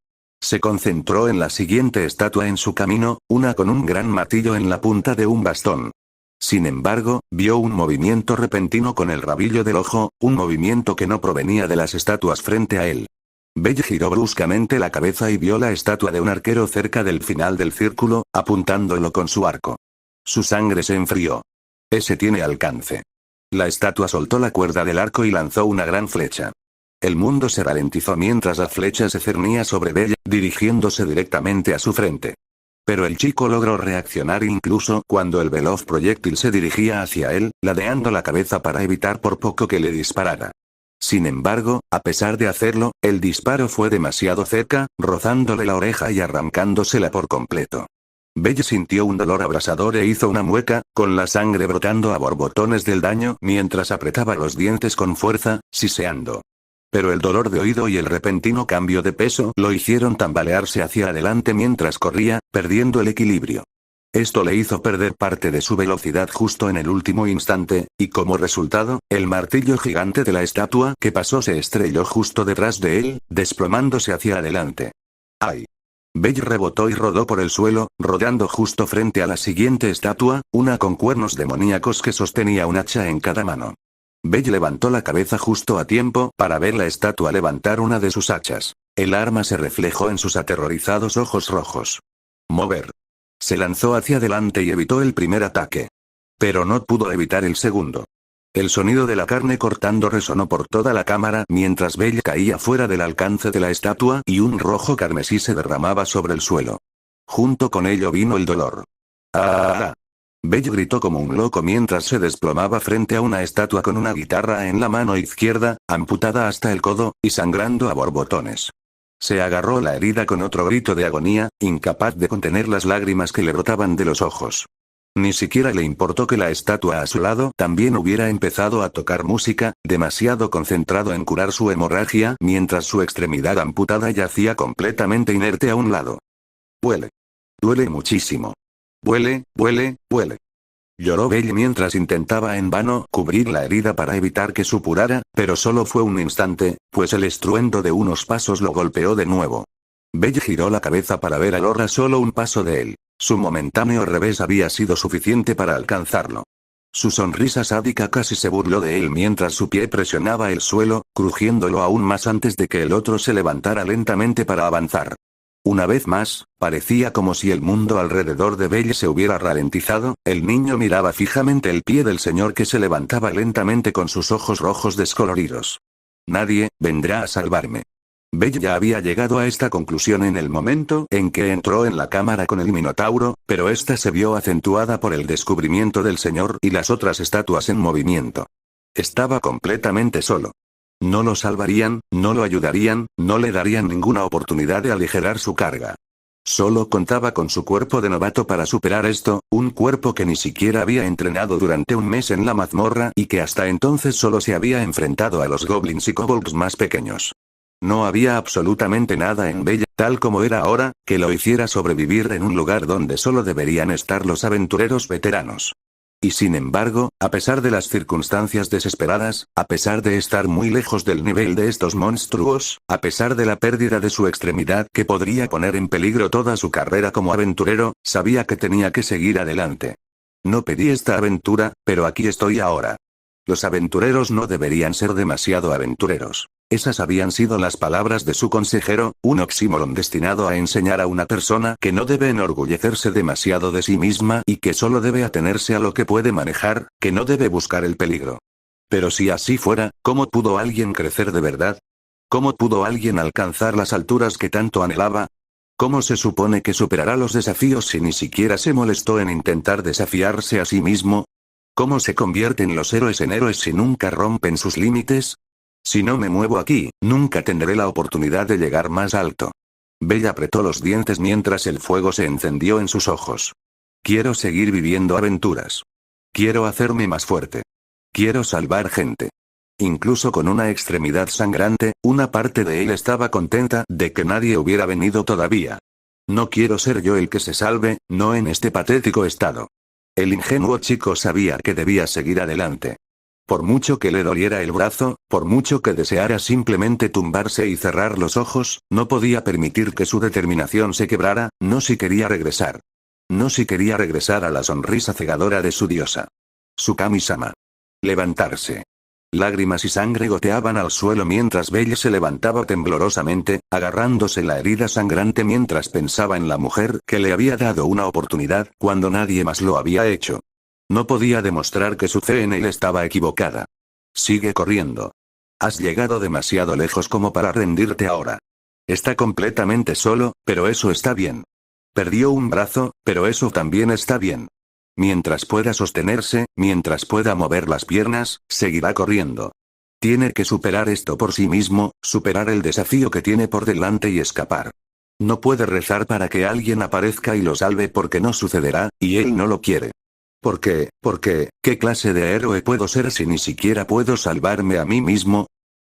Se concentró en la siguiente estatua en su camino, una con un gran martillo en la punta de un bastón. Sin embargo, vio un movimiento repentino con el rabillo del ojo, un movimiento que no provenía de las estatuas frente a él. Belle giró bruscamente la cabeza y vio la estatua de un arquero cerca del final del círculo, apuntándolo con su arco. Su sangre se enfrió. Ese tiene alcance. La estatua soltó la cuerda del arco y lanzó una gran flecha. El mundo se ralentizó mientras la flecha se cernía sobre Belle, dirigiéndose directamente a su frente. Pero el chico logró reaccionar incluso cuando el veloz proyectil se dirigía hacia él, ladeando la cabeza para evitar por poco que le disparara. Sin embargo, a pesar de hacerlo, el disparo fue demasiado cerca, rozándole la oreja y arrancándosela por completo. Belle sintió un dolor abrasador e hizo una mueca, con la sangre brotando a borbotones del daño mientras apretaba los dientes con fuerza, siseando. Pero el dolor de oído y el repentino cambio de peso lo hicieron tambalearse hacia adelante mientras corría, perdiendo el equilibrio. Esto le hizo perder parte de su velocidad justo en el último instante, y como resultado, el martillo gigante de la estatua que pasó se estrelló justo detrás de él, desplomándose hacia adelante. ¡Ay! Belle rebotó y rodó por el suelo, rodando justo frente a la siguiente estatua, una con cuernos demoníacos que sostenía un hacha en cada mano. Belle levantó la cabeza justo a tiempo para ver la estatua levantar una de sus hachas. El arma se reflejó en sus aterrorizados ojos rojos. Mover. Se lanzó hacia adelante y evitó el primer ataque. Pero no pudo evitar el segundo. El sonido de la carne cortando resonó por toda la cámara mientras Belle caía fuera del alcance de la estatua y un rojo carmesí se derramaba sobre el suelo. Junto con ello vino el dolor. ¡Ah! Belle gritó como un loco mientras se desplomaba frente a una estatua con una guitarra en la mano izquierda, amputada hasta el codo, y sangrando a borbotones. Se agarró la herida con otro grito de agonía, incapaz de contener las lágrimas que le brotaban de los ojos. Ni siquiera le importó que la estatua a su lado también hubiera empezado a tocar música, demasiado concentrado en curar su hemorragia, mientras su extremidad amputada yacía completamente inerte a un lado. Duele. Duele muchísimo. Duele, duele, duele. Lloró Belle mientras intentaba en vano cubrir la herida para evitar que supurara, pero solo fue un instante, pues el estruendo de unos pasos lo golpeó de nuevo. Belle giró la cabeza para ver a Lord a solo un paso de él. Su momentáneo revés había sido suficiente para alcanzarlo. Su sonrisa sádica casi se burló de él mientras su pie presionaba el suelo, crujiéndolo aún más antes de que el otro se levantara lentamente para avanzar. Una vez más, parecía como si el mundo alrededor de Belle se hubiera ralentizado. El niño miraba fijamente el pie del señor que se levantaba lentamente con sus ojos rojos descoloridos. Nadie vendrá a salvarme. Belle ya había llegado a esta conclusión en el momento en que entró en la cámara con el Minotauro, pero esta se vio acentuada por el descubrimiento del señor y las otras estatuas en movimiento. Estaba completamente solo. No lo salvarían, no lo ayudarían, no le darían ninguna oportunidad de aligerar su carga. Solo contaba con su cuerpo de novato para superar esto, un cuerpo que ni siquiera había entrenado durante un mes en la mazmorra y que hasta entonces solo se había enfrentado a los goblins y kobolds más pequeños. No había absolutamente nada en Belle, tal como era ahora, que lo hiciera sobrevivir en un lugar donde solo deberían estar los aventureros veteranos. Y sin embargo, a pesar de las circunstancias desesperadas, a pesar de estar muy lejos del nivel de estos monstruos, a pesar de la pérdida de su extremidad que podría poner en peligro toda su carrera como aventurero, sabía que tenía que seguir adelante. No pedí esta aventura, pero aquí estoy ahora. Los aventureros no deberían ser demasiado aventureros. Esas habían sido las palabras de su consejero, un oxímoron destinado a enseñar a una persona que no debe enorgullecerse demasiado de sí misma y que solo debe atenerse a lo que puede manejar, que no debe buscar el peligro. Pero si así fuera, ¿cómo pudo alguien crecer de verdad? ¿Cómo pudo alguien alcanzar las alturas que tanto anhelaba? ¿Cómo se supone que superará los desafíos si ni siquiera se molestó en intentar desafiarse a sí mismo? ¿Cómo se convierten los héroes en héroes si nunca rompen sus límites? Si no me muevo aquí, nunca tendré la oportunidad de llegar más alto. Belle apretó los dientes mientras el fuego se encendió en sus ojos. Quiero seguir viviendo aventuras. Quiero hacerme más fuerte. Quiero salvar gente. Incluso con una extremidad sangrante, una parte de él estaba contenta de que nadie hubiera venido todavía. No quiero ser yo el que se salve, no en este patético estado. El ingenuo chico sabía que debía seguir adelante. Por mucho que le doliera el brazo, por mucho que deseara simplemente tumbarse y cerrar los ojos, no podía permitir que su determinación se quebrara, no si quería regresar. No si quería regresar a la sonrisa cegadora de su diosa. Su Kami-sama. Levantarse. Lágrimas y sangre goteaban al suelo mientras Belle se levantaba temblorosamente, agarrándose la herida sangrante mientras pensaba en la mujer que le había dado una oportunidad cuando nadie más lo había hecho. No podía demostrar que su fe en él estaba equivocada. Sigue corriendo. Has llegado demasiado lejos como para rendirte ahora. Está completamente solo, pero eso está bien. Perdió un brazo, pero eso también está bien. Mientras pueda sostenerse, mientras pueda mover las piernas, seguirá corriendo. Tiene que superar esto por sí mismo, superar el desafío que tiene por delante y escapar. No puede rezar para que alguien aparezca y lo salve porque no sucederá, y él no lo quiere. ¿Por qué? ¿Qué clase de héroe puedo ser si ni siquiera puedo salvarme a mí mismo?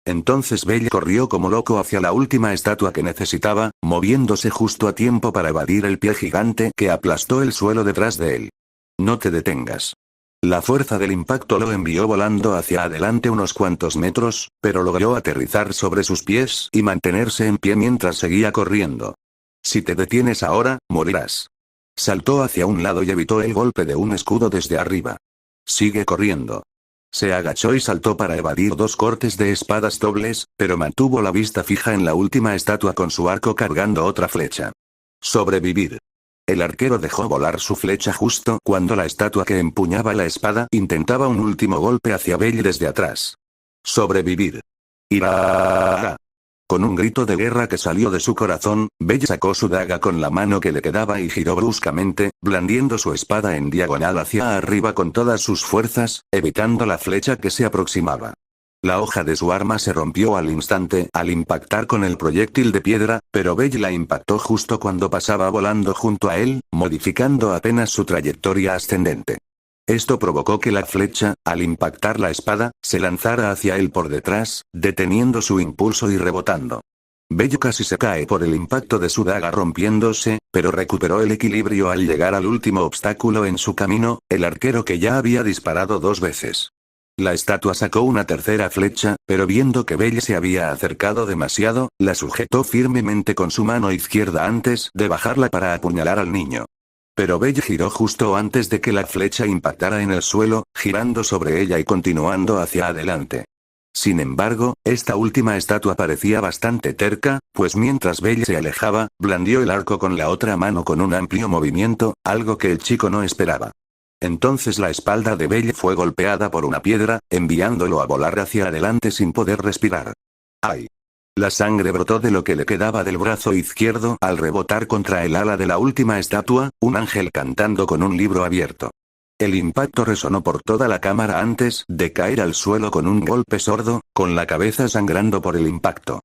Entonces Belle corrió como loco hacia la última estatua que necesitaba, moviéndose justo a tiempo para evadir el pie gigante que aplastó el suelo detrás de él. No te detengas. La fuerza del impacto lo envió volando hacia adelante unos cuantos metros, pero logró aterrizar sobre sus pies y mantenerse en pie mientras seguía corriendo. Si te detienes ahora, morirás. Saltó hacia un lado y evitó el golpe de un escudo desde arriba. Sigue corriendo. Se agachó y saltó para evadir dos cortes de espadas dobles, pero mantuvo la vista fija en la última estatua con su arco cargando otra flecha. Sobrevivir. El arquero dejó volar su flecha justo cuando la estatua que empuñaba la espada intentaba un último golpe hacia Belle desde atrás. Sobrevivir. ¡Ira! Con un grito de guerra que salió de su corazón, Belle sacó su daga con la mano que le quedaba y giró bruscamente, blandiendo su espada en diagonal hacia arriba con todas sus fuerzas, evitando la flecha que se aproximaba. La hoja de su arma se rompió al instante al impactar con el proyectil de piedra, pero Belle la impactó justo cuando pasaba volando junto a él, modificando apenas su trayectoria ascendente. Esto provocó que la flecha, al impactar la espada, se lanzara hacia él por detrás, deteniendo su impulso y rebotando. Belle casi se cae por el impacto de su daga rompiéndose, pero recuperó el equilibrio al llegar al último obstáculo en su camino, el arquero que ya había disparado 2 veces. La estatua sacó una tercera flecha, pero viendo que Belle se había acercado demasiado, la sujetó firmemente con su mano izquierda antes de bajarla para apuñalar al niño. Pero Belle giró justo antes de que la flecha impactara en el suelo, girando sobre ella y continuando hacia adelante. Sin embargo, esta última estatua parecía bastante terca, pues mientras Belle se alejaba, blandió el arco con la otra mano con un amplio movimiento, algo que el chico no esperaba. Entonces la espalda de Belle fue golpeada por una piedra, enviándolo a volar hacia adelante sin poder respirar. ¡Ay! La sangre brotó de lo que le quedaba del brazo izquierdo al rebotar contra el ala de la última estatua, un ángel cantando con un libro abierto. El impacto resonó por toda la cámara antes de caer al suelo con un golpe sordo, con la cabeza sangrando por el impacto.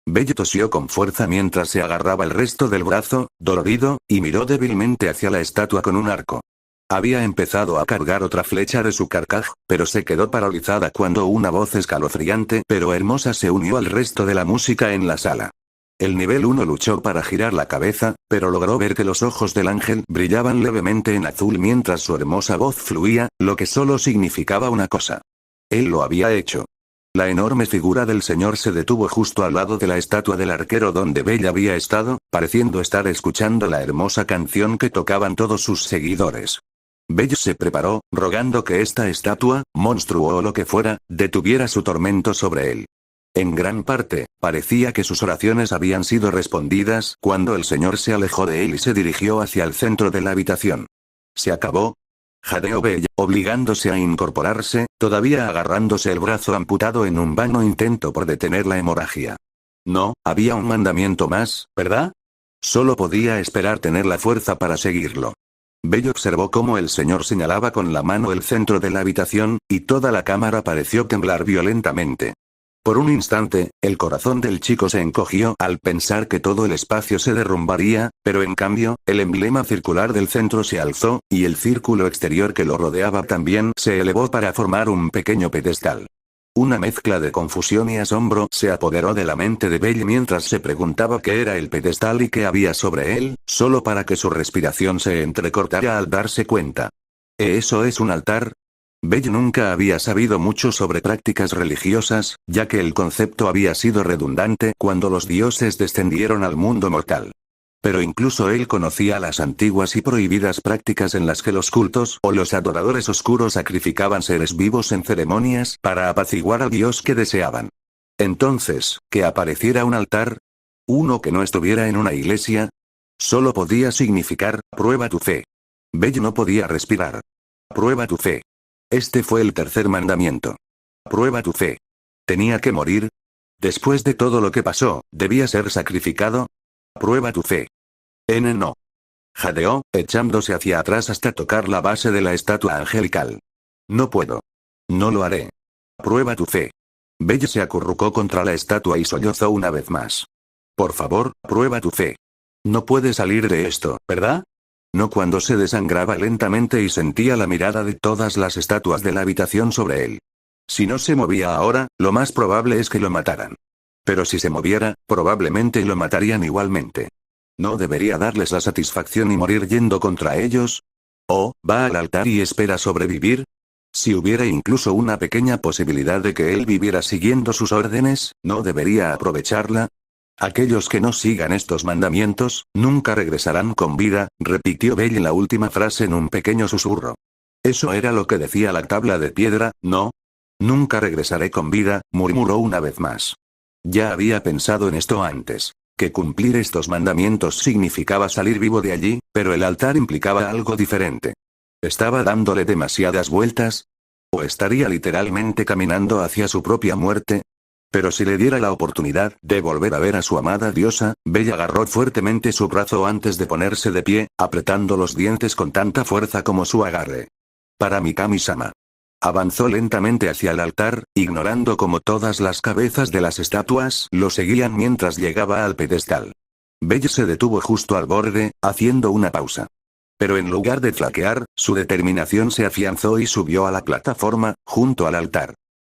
Belle tosió con fuerza mientras se agarraba el resto del brazo, dolorido, y miró débilmente hacia la estatua con un arco. Había empezado a cargar otra flecha de su carcaj, pero se quedó paralizada cuando una voz escalofriante pero hermosa se unió al resto de la música en la sala. El nivel 1 luchó para girar la cabeza, pero logró ver que los ojos del ángel brillaban levemente en azul mientras su hermosa voz fluía, lo que solo significaba una cosa. Él lo había hecho. La enorme figura del señor se detuvo justo al lado de la estatua del arquero donde Belle había estado, pareciendo estar escuchando la hermosa canción que tocaban todos sus seguidores. Belle se preparó, rogando que esta estatua, monstruo o lo que fuera, detuviera su tormento sobre él. En gran parte, parecía que sus oraciones habían sido respondidas cuando el señor se alejó de él y se dirigió hacia el centro de la habitación. ¿Se acabó? Jadeó Belle, obligándose a incorporarse, todavía agarrándose el brazo amputado en un vano intento por detener la hemorragia. No, había un mandamiento más, ¿verdad? Solo podía esperar tener la fuerza para seguirlo. Belle observó cómo el señor señalaba con la mano el centro de la habitación, y toda la cámara pareció temblar violentamente. Por un instante, el corazón del chico se encogió al pensar que todo el espacio se derrumbaría, pero en cambio, el emblema circular del centro se alzó, y el círculo exterior que lo rodeaba también se elevó para formar un pequeño pedestal. Una mezcla de confusión y asombro se apoderó de la mente de Belle mientras se preguntaba qué era el pedestal y qué había sobre él, solo para que su respiración se entrecortara al darse cuenta. ¿Eso es un altar? Belle nunca había sabido mucho sobre prácticas religiosas, ya que el concepto había sido redundante cuando los dioses descendieron al mundo mortal. Pero incluso él conocía las antiguas y prohibidas prácticas en las que los cultos o los adoradores oscuros sacrificaban seres vivos en ceremonias para apaciguar al dios que deseaban. Entonces, ¿que apareciera un altar? ¿Uno que no estuviera en una iglesia? Solo podía significar, prueba tu fe. Belle no podía respirar. Prueba tu fe. Este fue el tercer mandamiento. Prueba tu fe. ¿Tenía que morir? Después de todo lo que pasó, ¿debía ser sacrificado? Prueba tu fe. No. Jadeó, echándose hacia atrás hasta tocar la base de la estatua angelical. No puedo. No lo haré. Prueba tu fe. Belle se acurrucó contra la estatua y sollozó una vez más. Por favor, prueba tu fe. No puede salir de esto, ¿verdad? No cuando se desangraba lentamente y sentía la mirada de todas las estatuas de la habitación sobre él. Si no se movía ahora, lo más probable es que lo mataran. Pero si se moviera, probablemente lo matarían igualmente. ¿No debería darles la satisfacción y morir yendo contra ellos? ¿O, va al altar y espera sobrevivir? Si hubiera incluso una pequeña posibilidad de que él viviera siguiendo sus órdenes, ¿no debería aprovecharla? Aquellos que no sigan estos mandamientos, nunca regresarán con vida, repitió Belle la última frase en un pequeño susurro. Eso era lo que decía la tabla de piedra, ¿no? Nunca regresaré con vida, murmuró una vez más. Ya había pensado en esto antes. Que cumplir estos mandamientos significaba salir vivo de allí, pero el altar implicaba algo diferente. ¿Estaba dándole demasiadas vueltas? ¿O estaría literalmente caminando hacia su propia muerte? Pero si le diera la oportunidad de volver a ver a su amada diosa, Belle agarró fuertemente su brazo antes de ponerse de pie, apretando los dientes con tanta fuerza como su agarre. Para Mikami-sama. Avanzó lentamente hacia el altar, ignorando cómo todas las cabezas de las estatuas lo seguían mientras llegaba al pedestal. Belle se detuvo justo al borde, haciendo una pausa. Pero en lugar de flaquear, su determinación se afianzó y subió a la plataforma, junto al altar.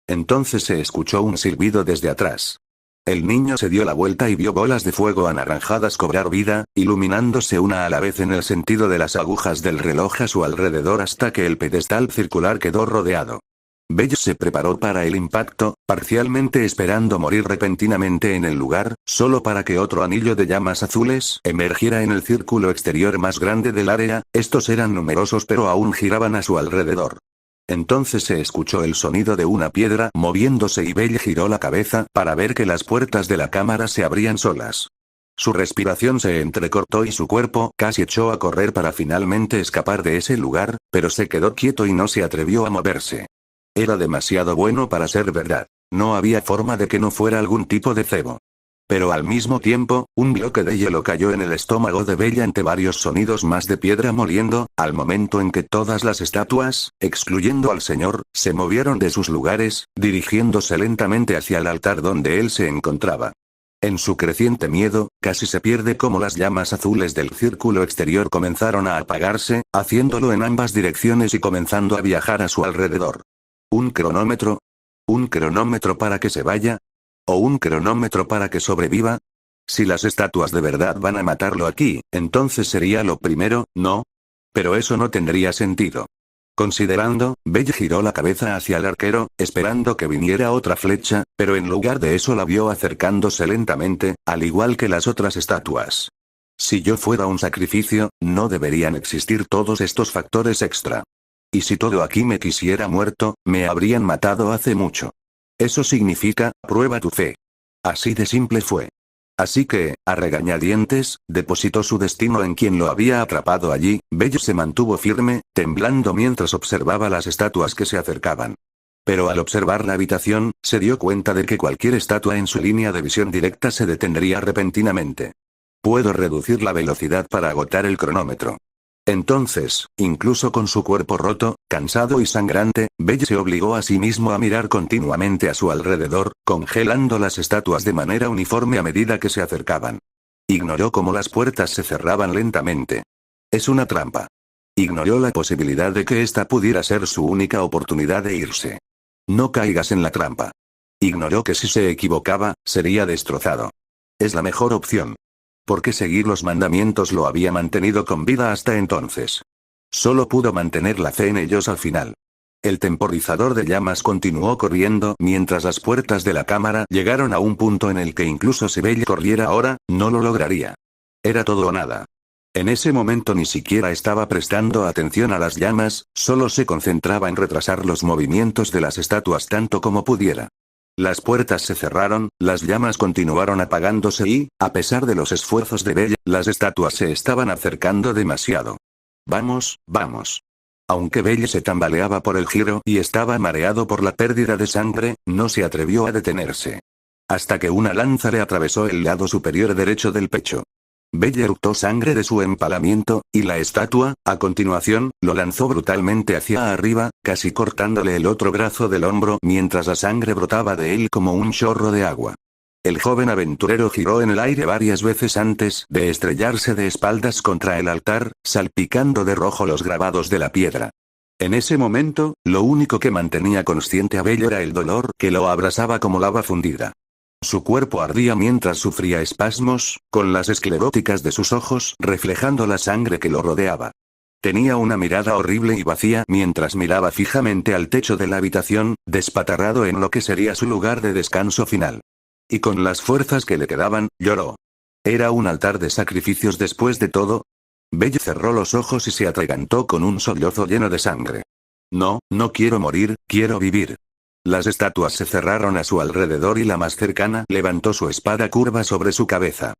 Entonces se escuchó un silbido desde atrás. El niño se dio la vuelta y vio bolas de fuego anaranjadas cobrar vida, iluminándose una a la vez en el sentido de las agujas del reloj a su alrededor hasta que el pedestal circular quedó rodeado. Belle se preparó para el impacto, parcialmente esperando morir repentinamente en el lugar, solo para que otro anillo de llamas azules emergiera en el círculo exterior más grande del área. Estos eran numerosos pero aún giraban a su alrededor. Entonces se escuchó el sonido de una piedra moviéndose y Belle giró la cabeza para ver que las puertas de la cámara se abrían solas. Su respiración se entrecortó y su cuerpo casi echó a correr para finalmente escapar de ese lugar, pero se quedó quieto y no se atrevió a moverse. Era demasiado bueno para ser verdad. No había forma de que no fuera algún tipo de cebo. Pero al mismo tiempo, un bloque de hielo cayó en el estómago de Belle ante varios sonidos más de piedra moliendo, al momento en que todas las estatuas, excluyendo al señor, se movieron de sus lugares, dirigiéndose lentamente hacia el altar donde él se encontraba. En su creciente miedo, casi se pierde cómo las llamas azules del círculo exterior comenzaron a apagarse, haciéndolo en ambas direcciones y comenzando a viajar a su alrededor. ¿Un cronómetro? ¿Un cronómetro para que se vaya? ¿O un cronómetro para que sobreviva? Si las estatuas de verdad van a matarlo aquí, entonces sería lo primero, ¿no? Pero eso no tendría sentido. Considerando, Belle giró la cabeza hacia el arquero, esperando que viniera otra flecha, pero en lugar de eso la vio acercándose lentamente, al igual que las otras estatuas. Si yo fuera un sacrificio, no deberían existir todos estos factores extra. Y si todo aquí me quisiera muerto, me habrían matado hace mucho. Eso significa, prueba tu fe. Así de simple fue. Así que, a regañadientes, depositó su destino en quien lo había atrapado allí. Belle se mantuvo firme, temblando mientras observaba las estatuas que se acercaban. Pero al observar la habitación, se dio cuenta de que cualquier estatua en su línea de visión directa se detendría repentinamente. Puedo reducir la velocidad para agotar el cronómetro. Entonces, incluso con su cuerpo roto, cansado y sangrante, Belle se obligó a sí mismo a mirar continuamente a su alrededor, congelando las estatuas de manera uniforme a medida que se acercaban. Ignoró cómo las puertas se cerraban lentamente. Es una trampa. Ignoró la posibilidad de que esta pudiera ser su única oportunidad de irse. No caigas en la trampa. Ignoró que si se equivocaba, sería destrozado. Es la mejor opción. Porque seguir los mandamientos lo había mantenido con vida hasta entonces. Solo pudo mantener la fe en ellos al final. El temporizador de llamas continuó corriendo mientras las puertas de la cámara llegaron a un punto en el que incluso si Belle corriera ahora, no lo lograría. Era todo o nada. En ese momento ni siquiera estaba prestando atención a las llamas, solo se concentraba en retrasar los movimientos de las estatuas tanto como pudiera. Las puertas se cerraron, las llamas continuaron apagándose y, a pesar de los esfuerzos de Belle, las estatuas se estaban acercando demasiado. Vamos, vamos. Aunque Belle se tambaleaba por el giro y estaba mareado por la pérdida de sangre, no se atrevió a detenerse. Hasta que una lanza le atravesó el lado superior derecho del pecho. Belle eructó sangre de su empalamiento, y la estatua, a continuación, lo lanzó brutalmente hacia arriba, casi cortándole el otro brazo del hombro mientras la sangre brotaba de él como un chorro de agua. El joven aventurero giró en el aire varias veces antes de estrellarse de espaldas contra el altar, salpicando de rojo los grabados de la piedra. En ese momento, lo único que mantenía consciente a Belle era el dolor que lo abrasaba como lava fundida. Su cuerpo ardía mientras sufría espasmos, con las escleróticas de sus ojos reflejando la sangre que lo rodeaba. Tenía una mirada horrible y vacía mientras miraba fijamente al techo de la habitación, despatarrado en lo que sería su lugar de descanso final. Y con las fuerzas que le quedaban, lloró. ¿Era un altar de sacrificios después de todo? Belle cerró los ojos y se atragantó con un sollozo lleno de sangre. No, no quiero morir, quiero vivir. Las estatuas se cerraron a su alrededor y la más cercana levantó su espada curva sobre su cabeza.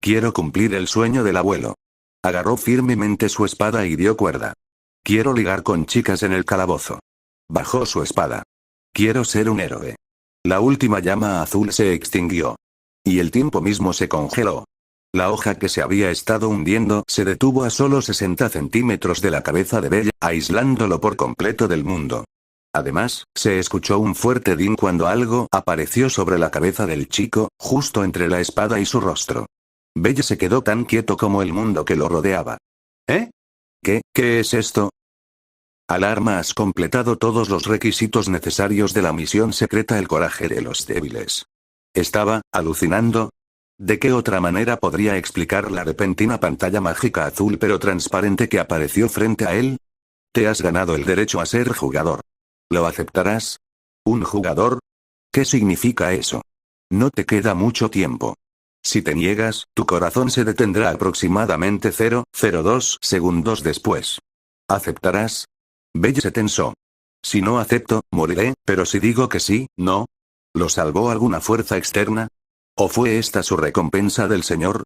Quiero cumplir el sueño del abuelo. Agarró firmemente su espada y dio cuerda. Quiero ligar con chicas en el calabozo. Bajó su espada. Quiero ser un héroe. La última llama azul se extinguió. Y el tiempo mismo se congeló. La hoja que se había estado hundiendo se detuvo a solo 60 centímetros de la cabeza de Belle, aislándolo por completo del mundo. Además, se escuchó un fuerte din cuando algo apareció sobre la cabeza del chico, justo entre la espada y su rostro. Belle se quedó tan quieto como el mundo que lo rodeaba. ¿Eh? ¿Qué es esto? Alarma: has completado todos los requisitos necesarios de la misión secreta El coraje de los débiles. Estaba alucinando. ¿De qué otra manera podría explicar la repentina pantalla mágica azul pero transparente que apareció frente a él? Te has ganado el derecho a ser jugador. ¿Lo aceptarás? ¿Un jugador? ¿Qué significa eso? No te queda mucho tiempo. Si te niegas, tu corazón se detendrá aproximadamente 0,02 segundos después. ¿Aceptarás? Belle se tensó. Si no acepto, moriré, pero si digo que sí, ¿no? ¿Lo salvó alguna fuerza externa? ¿O fue esta su recompensa del señor?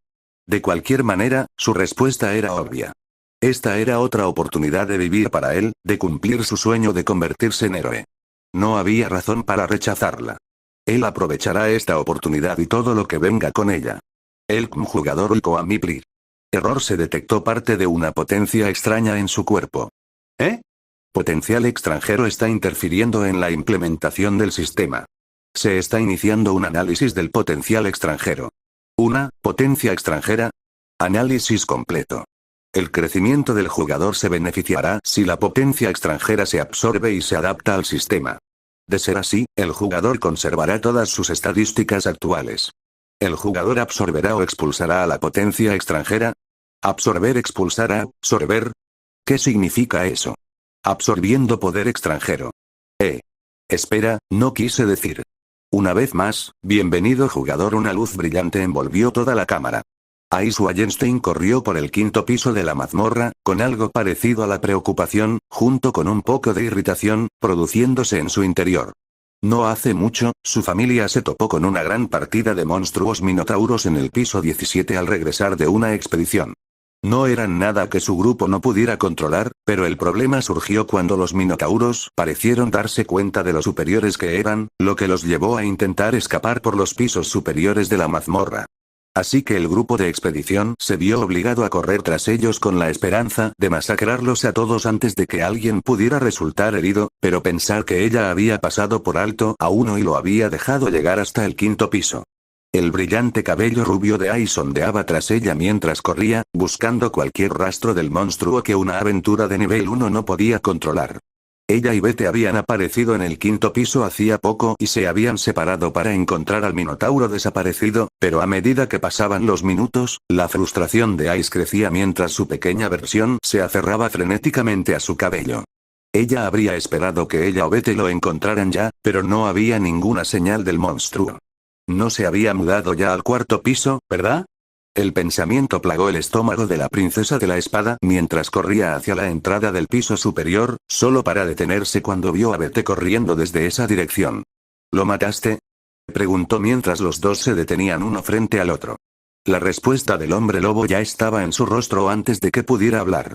De cualquier manera, su respuesta era obvia. Esta era otra oportunidad de vivir para él, de cumplir su sueño de convertirse en héroe. No había razón para rechazarla. Él aprovechará esta oportunidad y todo lo que venga con ella. El jugador ulcó a Miplir. Error: se detectó parte de una potencia extraña en su cuerpo. ¿Eh? Potencial extranjero está interfiriendo en la implementación del sistema. Se está iniciando un análisis del potencial extranjero. ¿Una potencia extranjera? Análisis completo. El crecimiento del jugador se beneficiará si la potencia extranjera se absorbe y se adapta al sistema. De ser así, el jugador conservará todas sus estadísticas actuales. ¿El jugador absorberá o expulsará a la potencia extranjera? Absorber, expulsar, absorber. ¿Qué significa eso? Absorbiendo poder extranjero. Espera, no quise decir. Una vez más, bienvenido jugador. Una luz brillante envolvió toda la cámara. Ice Wallenstein corrió por el quinto piso de la mazmorra, con algo parecido a la preocupación, junto con un poco de irritación, produciéndose en su interior. No hace mucho, su familia se topó con una gran partida de monstruos minotauros en el piso 17 al regresar de una expedición. No eran nada que su grupo no pudiera controlar, pero el problema surgió cuando los minotauros parecieron darse cuenta de lo superiores que eran, lo que los llevó a intentar escapar por los pisos superiores de la mazmorra. Así que el grupo de expedición se vio obligado a correr tras ellos con la esperanza de masacrarlos a todos antes de que alguien pudiera resultar herido, pero pensar que ella había pasado por alto a uno y lo había dejado llegar hasta el quinto piso. El brillante cabello rubio de Ice ondeaba tras ella mientras corría, buscando cualquier rastro del monstruo que una aventura de nivel 1 no podía controlar. Ella y Bete habían aparecido en el quinto piso hacía poco y se habían separado para encontrar al minotauro desaparecido, pero a medida que pasaban los minutos, la frustración de Ice crecía mientras su pequeña versión se aferraba frenéticamente a su cabello. Ella habría esperado que ella o Bete lo encontraran ya, pero no había ninguna señal del monstruo. No se había mudado ya al cuarto piso, ¿verdad? El pensamiento plagó el estómago de la princesa de la espada mientras corría hacia la entrada del piso superior, solo para detenerse cuando vio a Bete corriendo desde esa dirección. ¿Lo mataste?, preguntó mientras los dos se detenían uno frente al otro. La respuesta del hombre lobo ya estaba en su rostro antes de que pudiera hablar.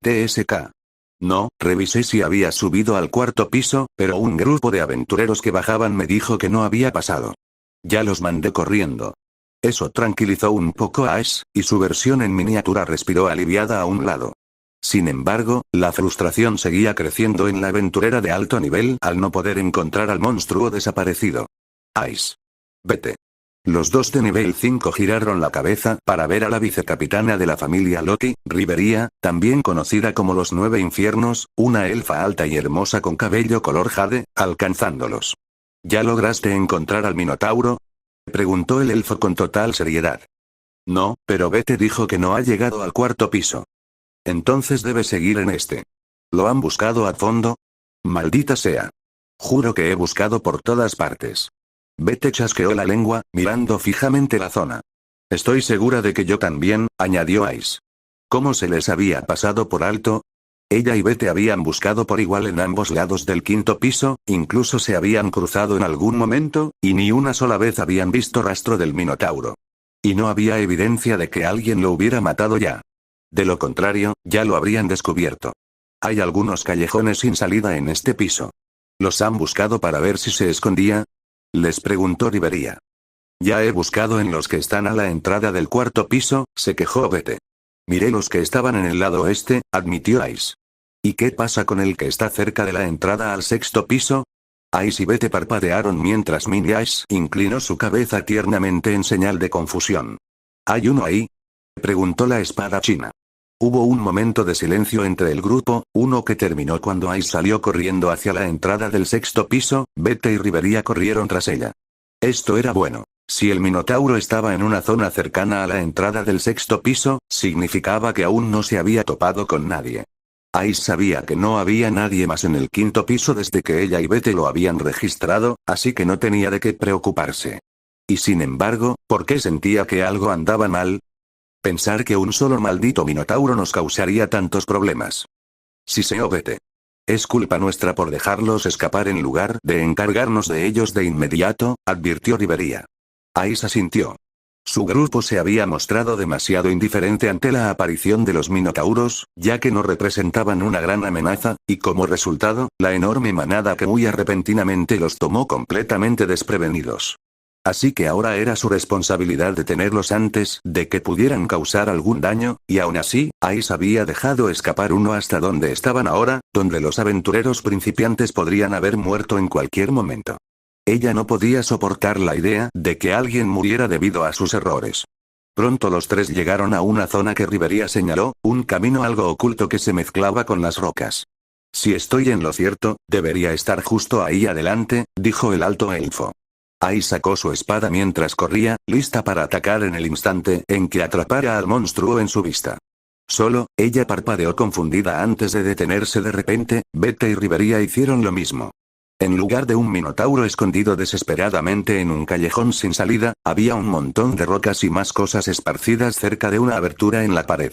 TSK. No, revisé si había subido al cuarto piso, pero un grupo de aventureros que bajaban me dijo que no había pasado. Ya los mandé corriendo. Eso tranquilizó un poco a Ash, y su versión en miniatura respiró aliviada a un lado. Sin embargo, la frustración seguía creciendo en la aventurera de alto nivel al no poder encontrar al monstruo desaparecido. Ace. Vete. Los dos de nivel 5 giraron la cabeza para ver a la vicecapitana de la familia Loti, Rivería, también conocida como los 9 infiernos, una elfa alta y hermosa con cabello color jade, alcanzándolos. ¿Ya lograste encontrar al minotauro?, preguntó el elfo con total seriedad. No, pero Bete dijo que no ha llegado al cuarto piso. Entonces debe seguir en este. ¿Lo han buscado a fondo? Maldita sea. Juro que he buscado por todas partes. Bete chasqueó la lengua, mirando fijamente la zona. Estoy segura de que yo también, añadió Ice. ¿Cómo se les había pasado por alto? Ella y Bete habían buscado por igual en ambos lados del quinto piso, incluso se habían cruzado en algún momento, y ni una sola vez habían visto rastro del minotauro. Y no había evidencia de que alguien lo hubiera matado ya. De lo contrario, ya lo habrían descubierto. Hay algunos callejones sin salida en este piso. ¿Los han buscado para ver si se escondía?, les preguntó Rivería. Ya he buscado en los que están a la entrada del cuarto piso, se quejó Bete. Miré los que estaban en el lado oeste, admitió Ice. ¿Y qué pasa con el que está cerca de la entrada al sexto piso? Ice y Bete parpadearon mientras Minnie Ice inclinó su cabeza tiernamente en señal de confusión. ¿Hay uno ahí?, preguntó la espada china. Hubo un momento de silencio entre el grupo, uno que terminó cuando Ice salió corriendo hacia la entrada del sexto piso. Bete y Rivería corrieron tras ella. Esto era bueno. Si el Minotauro estaba en una zona cercana a la entrada del sexto piso, significaba que aún no se había topado con nadie. Ice sabía que no había nadie más en el quinto piso desde que ella y Bete lo habían registrado, así que no tenía de qué preocuparse. Y sin embargo, ¿por qué sentía que algo andaba mal? Pensar que un solo maldito Minotauro nos causaría tantos problemas. Siseó Bete. Es culpa nuestra por dejarlos escapar en lugar de encargarnos de ellos de inmediato, advirtió Rivería. Ice asintió. Su grupo se había mostrado demasiado indiferente ante la aparición de los minotauros, ya que no representaban una gran amenaza, y como resultado, la enorme manada que muy repentinamente los tomó completamente desprevenidos. Así que ahora era su responsabilidad detenerlos antes de que pudieran causar algún daño, y aún así, Ice había dejado escapar uno hasta donde estaban ahora, donde los aventureros principiantes podrían haber muerto en cualquier momento. Ella no podía soportar la idea de que alguien muriera debido a sus errores. Pronto los tres llegaron a una zona que Rivería señaló, un camino algo oculto que se mezclaba con las rocas. Si estoy en lo cierto, debería estar justo ahí adelante, dijo el alto elfo. Ahí sacó su espada mientras corría, lista para atacar en el instante en que atrapara al monstruo en su vista. Solo, ella parpadeó confundida antes de detenerse de repente. Bete y Rivería hicieron lo mismo. En lugar de un minotauro escondido desesperadamente en un callejón sin salida, había un montón de rocas y más cosas esparcidas cerca de una abertura en la pared.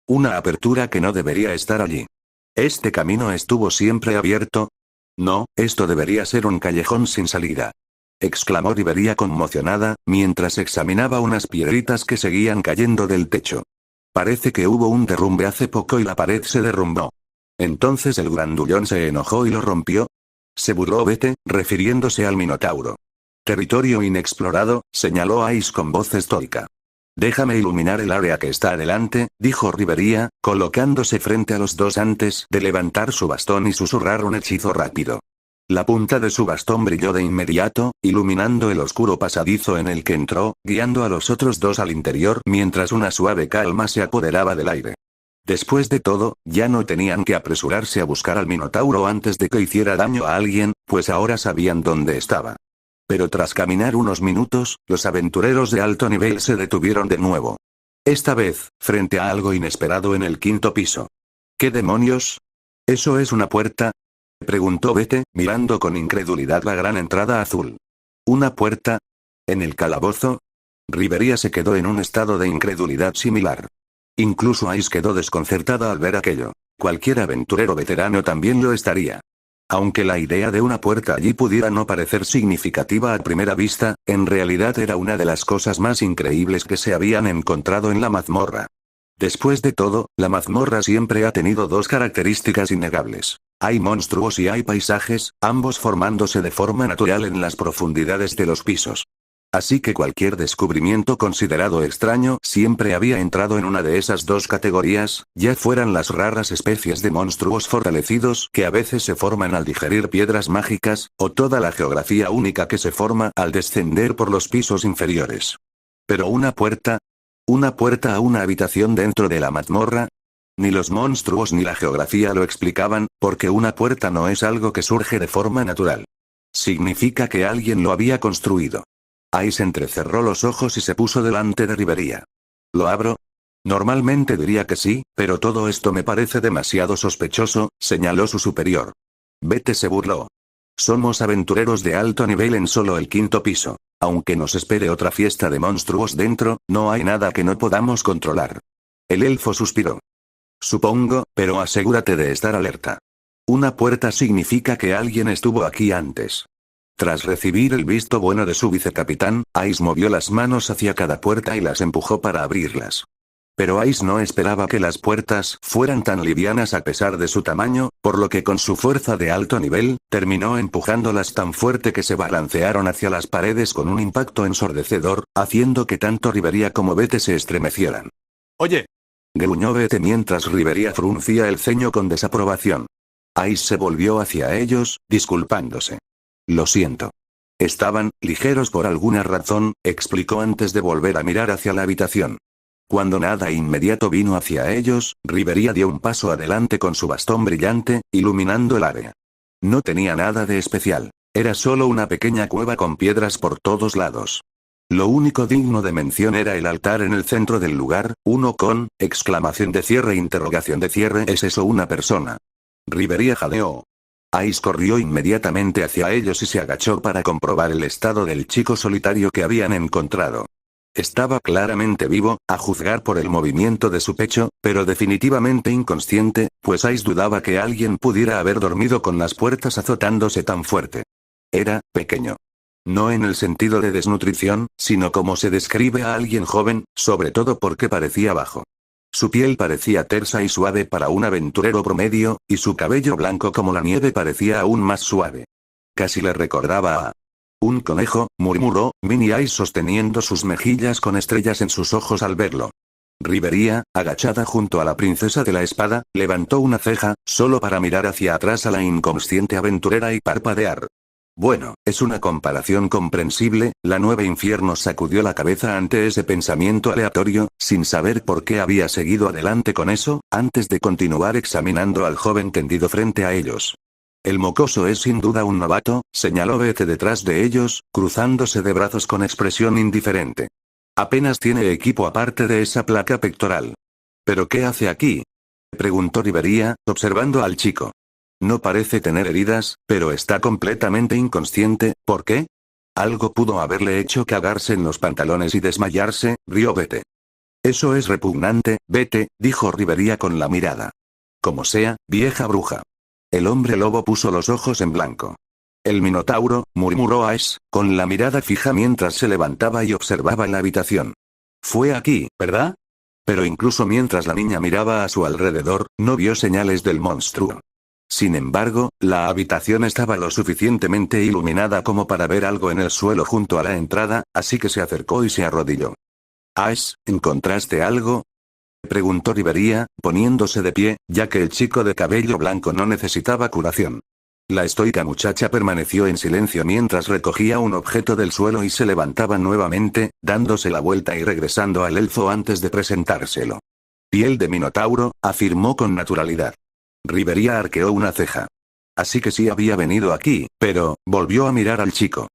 Una apertura que no debería estar allí. ¿Este camino estuvo siempre abierto? No, esto debería ser un callejón sin salida, exclamó Rivería conmocionada, mientras examinaba unas piedritas que seguían cayendo del techo. Parece que hubo un derrumbe hace poco y la pared se derrumbó. Entonces el grandullón se enojó y lo rompió. Se burló Bete, refiriéndose al Minotauro. Territorio inexplorado, señaló Ice con voz estoica. Déjame iluminar el área que está adelante, dijo Rivería, colocándose frente a los dos antes de levantar su bastón y susurrar un hechizo rápido. La punta de su bastón brilló de inmediato, iluminando el oscuro pasadizo en el que entró, guiando a los otros dos al interior mientras una suave calma se apoderaba del aire. Después de todo, ya no tenían que apresurarse a buscar al Minotauro antes de que hiciera daño a alguien, pues ahora sabían dónde estaba. Pero tras caminar unos minutos, los aventureros de alto nivel se detuvieron de nuevo. Esta vez, frente a algo inesperado en el quinto piso. ¿Qué demonios? ¿Eso es una puerta?, preguntó Bete, mirando con incredulidad la gran entrada azul. ¿Una puerta? ¿En el calabozo? Rivería se quedó en un estado de incredulidad similar. Incluso Ice quedó desconcertada al ver aquello. Cualquier aventurero veterano también lo estaría. Aunque la idea de una puerta allí pudiera no parecer significativa a primera vista, en realidad era una de las cosas más increíbles que se habían encontrado en la mazmorra. Después de todo, la mazmorra siempre ha tenido dos características innegables. Hay monstruos y hay paisajes, ambos formándose de forma natural en las profundidades de los pisos. Así que cualquier descubrimiento considerado extraño siempre había entrado en una de esas dos categorías, ya fueran las raras especies de monstruos fortalecidos que a veces se forman al digerir piedras mágicas, o toda la geografía única que se forma al descender por los pisos inferiores. Pero una puerta a una habitación dentro de la mazmorra. Ni los monstruos ni la geografía lo explicaban, porque una puerta no es algo que surge de forma natural. Significa que alguien lo había construido. Ice entrecerró los ojos y se puso delante de Rivería. ¿Lo abro? Normalmente diría que sí, pero todo esto me parece demasiado sospechoso, señaló su superior. Bete se burló. Somos aventureros de alto nivel en solo el quinto piso. Aunque nos espere otra fiesta de monstruos dentro, no hay nada que no podamos controlar. El elfo suspiró. Supongo, pero asegúrate de estar alerta. Una puerta significa que alguien estuvo aquí antes. Tras recibir el visto bueno de su vicecapitán, Ice movió las manos hacia cada puerta y las empujó para abrirlas. Pero Ice no esperaba que las puertas fueran tan livianas a pesar de su tamaño, por lo que con su fuerza de alto nivel, terminó empujándolas tan fuerte que se balancearon hacia las paredes con un impacto ensordecedor, haciendo que tanto Rivería como Bete se estremecieran.
Oye,
Gruñó Bete mientras Rivería fruncía el ceño con desaprobación. Ice se volvió hacia ellos, disculpándose. Lo siento. Estaban ligeros por alguna razón, explicó antes de volver a mirar hacia la habitación. Cuando nada inmediato vino hacia ellos, Rivería dio un paso adelante con su bastón brillante, iluminando el área. No tenía nada de especial. Era solo una pequeña cueva con piedras por todos lados. Lo único digno de mención era el altar en el centro del lugar, uno con, exclamación de cierre, interrogación de cierre. ¿Es eso una persona? Rivería jadeó. Ice corrió inmediatamente hacia ellos y se agachó para comprobar el estado del chico solitario que habían encontrado. Estaba claramente vivo, a juzgar por el movimiento de su pecho, pero definitivamente inconsciente, pues Ice dudaba que alguien pudiera haber dormido con las puertas azotándose tan fuerte. Era pequeño. No en el sentido de desnutrición, sino como se describe a alguien joven, sobre todo porque parecía bajo. Su piel parecía tersa y suave para un aventurero promedio, y su cabello blanco como la nieve parecía aún más suave. Casi le recordaba a un conejo, murmuró Minnie Ice sosteniendo sus mejillas con estrellas en sus ojos al verlo. Rivería, agachada junto a la princesa de la espada, levantó una ceja, solo para mirar hacia atrás a la inconsciente aventurera y parpadear. Bueno, es una comparación comprensible. La nueva infierno sacudió la cabeza ante ese pensamiento aleatorio, sin saber por qué había seguido adelante con eso, antes de continuar examinando al joven tendido frente a ellos. El mocoso es sin duda un novato, señaló Bete detrás de ellos, cruzándose de brazos con expresión indiferente. Apenas tiene equipo aparte de esa placa pectoral. ¿Pero qué hace aquí? Preguntó Rivería, observando al chico. No parece tener heridas, pero está completamente inconsciente. ¿Por qué? Algo pudo haberle hecho cagarse en los pantalones y desmayarse, rió Bete. Eso es repugnante, Bete, dijo Rivería con la mirada. Como sea, vieja bruja. El hombre lobo puso los ojos en blanco. El minotauro, murmuró Ice, con la mirada fija mientras se levantaba y observaba la habitación. Fue aquí, ¿verdad? Pero incluso mientras la niña miraba a su alrededor, no vio señales del monstruo. Sin embargo, la habitación estaba lo suficientemente iluminada como para ver algo en el suelo junto a la entrada, así que se acercó y se arrodilló. Ice, ¿encontraste algo? Preguntó Rivería, poniéndose de pie, ya que el chico de cabello blanco no necesitaba curación. La estoica muchacha permaneció en silencio mientras recogía un objeto del suelo y se levantaba nuevamente, dándose la vuelta y regresando al elfo antes de presentárselo. Piel de minotauro, afirmó con naturalidad. Rivería arqueó una ceja. Así que sí había venido aquí, pero, volvió a mirar al chico.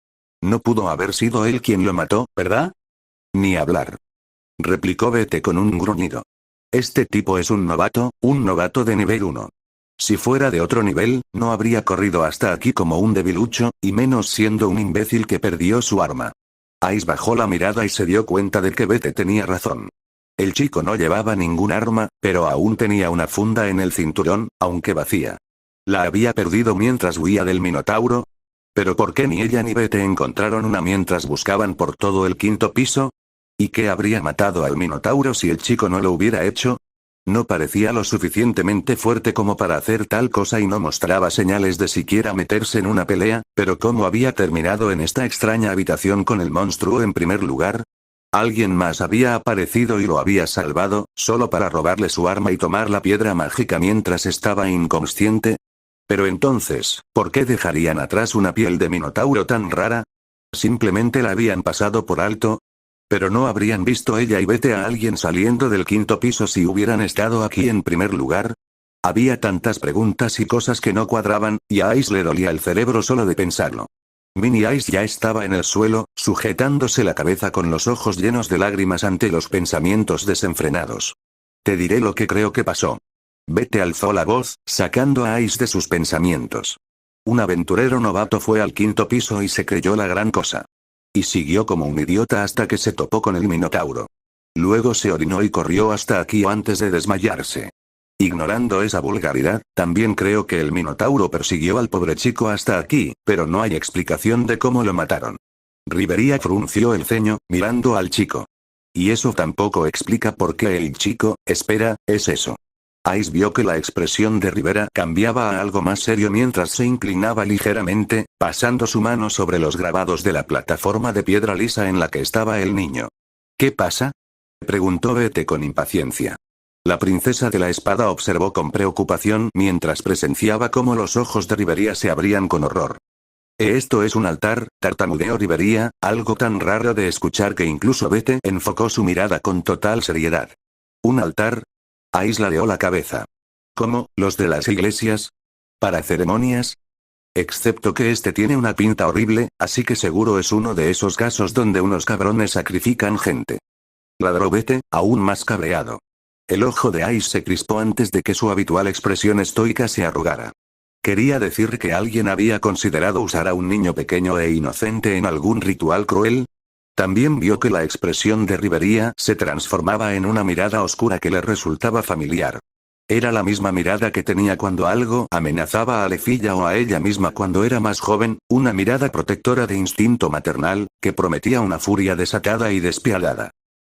No pudo haber sido él quien lo mató, ¿verdad? Ni hablar. Replicó Bete con un gruñido. Este tipo es un novato de nivel 1. Si fuera de otro nivel, no habría corrido hasta aquí como un debilucho, y menos siendo un imbécil que perdió su arma. Ice bajó la mirada y se dio cuenta de que Bete tenía razón. El chico no llevaba ningún arma, pero aún tenía una funda en el cinturón, aunque vacía. ¿La había perdido mientras huía del minotauro? ¿Pero por qué ni ella ni Bete encontraron una mientras buscaban por todo el 5º piso? ¿Y qué habría matado al minotauro si el chico no lo hubiera hecho? No parecía lo suficientemente fuerte como para hacer tal cosa y no mostraba señales de siquiera meterse en una pelea, pero ¿cómo había terminado en esta extraña habitación con el monstruo en primer lugar? Alguien más había aparecido y lo había salvado, solo para robarle su arma y tomar la piedra mágica mientras estaba inconsciente. Pero entonces, ¿por qué dejarían atrás una piel de minotauro tan rara? ¿Simplemente la habían pasado por alto? Pero no habrían visto ella y Bete a alguien saliendo del 5º piso si hubieran estado aquí en primer lugar. Había tantas preguntas y cosas que no cuadraban, y a Ice le dolía el cerebro solo de pensarlo. Minnie Ice ya estaba en el suelo, sujetándose la cabeza con los ojos llenos de lágrimas ante los pensamientos desenfrenados. Te diré lo que creo que pasó. Bete alzó la voz, sacando a Ice de sus pensamientos. Un aventurero novato fue al 5º piso y se creyó la gran cosa. Y siguió como un idiota hasta que se topó con el minotauro. Luego se orinó y corrió hasta aquí antes de desmayarse. Ignorando esa vulgaridad, también creo que el minotauro persiguió al pobre chico hasta aquí, pero no hay explicación de cómo lo mataron. Rivería frunció el ceño, mirando al chico. Y eso tampoco explica por qué el chico, espera, es eso. Ice vio que la expresión de Rivera cambiaba a algo más serio mientras se inclinaba ligeramente, pasando su mano sobre los grabados de la plataforma de piedra lisa en la que estaba el niño. ¿Qué pasa? Preguntó Bete con impaciencia. La princesa de la espada observó con preocupación mientras presenciaba cómo los ojos de Rivería se abrían con horror. Esto es un altar, tartamudeó Rivería, algo tan raro de escuchar que incluso Bete enfocó su mirada con total seriedad. ¿Un altar? Aisladeó la cabeza. ¿Cómo, los de las iglesias? ¿Para ceremonias? Excepto que este tiene una pinta horrible, así que seguro es uno de esos casos donde unos cabrones sacrifican gente. Ladró Bete, aún más cabreado. El ojo de Ice se crispó antes de que su habitual expresión estoica se arrugara. ¿Quería decir que alguien había considerado usar a un niño pequeño e inocente en algún ritual cruel? También vio que la expresión de Rivería se transformaba en una mirada oscura que le resultaba familiar. Era la misma mirada que tenía cuando algo amenazaba a Lefilla o a ella misma cuando era más joven, una mirada protectora de instinto maternal, que prometía una furia desatada y despiadada.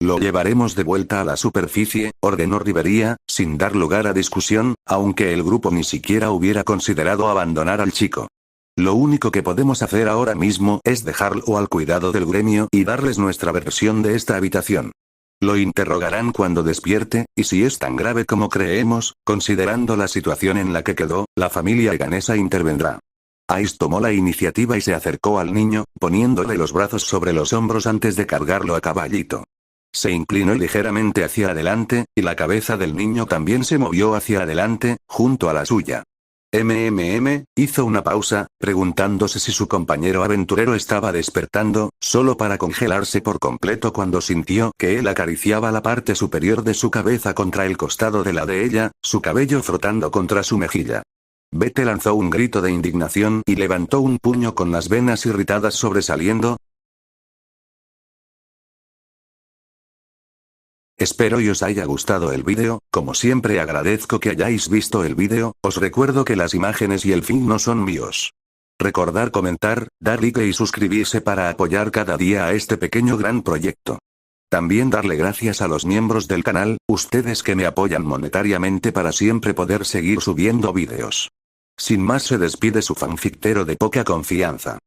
Lo llevaremos de vuelta a la superficie, ordenó Rivería, sin dar lugar a discusión, aunque el grupo ni siquiera hubiera considerado abandonar al chico. Lo único que podemos hacer ahora mismo es dejarlo al cuidado del gremio y darles nuestra versión de esta habitación. Lo interrogarán cuando despierte, y si es tan grave como creemos, considerando la situación en la que quedó, la familia ganesa intervendrá. Ice tomó la iniciativa y se acercó al niño, poniéndole los brazos sobre los hombros antes de cargarlo a caballito. Se inclinó ligeramente hacia adelante, y la cabeza del niño también se movió hacia adelante, junto a la suya. Hizo una pausa, preguntándose si su compañero aventurero estaba despertando, solo para congelarse por completo cuando sintió que él acariciaba la parte superior de su cabeza contra el costado de la de ella, su cabello frotando contra su mejilla. Bete lanzó un grito de indignación y levantó un puño con las venas irritadas sobresaliendo. Espero y os haya gustado el vídeo, como siempre agradezco que hayáis visto el vídeo, os recuerdo que las imágenes y el fin no son míos. Recordar comentar, dar like y suscribirse para apoyar cada día a este pequeño gran proyecto. También darle gracias a los miembros del canal, ustedes que me apoyan monetariamente para siempre poder seguir subiendo vídeos. Sin más se despide su fanfictero de poca confianza.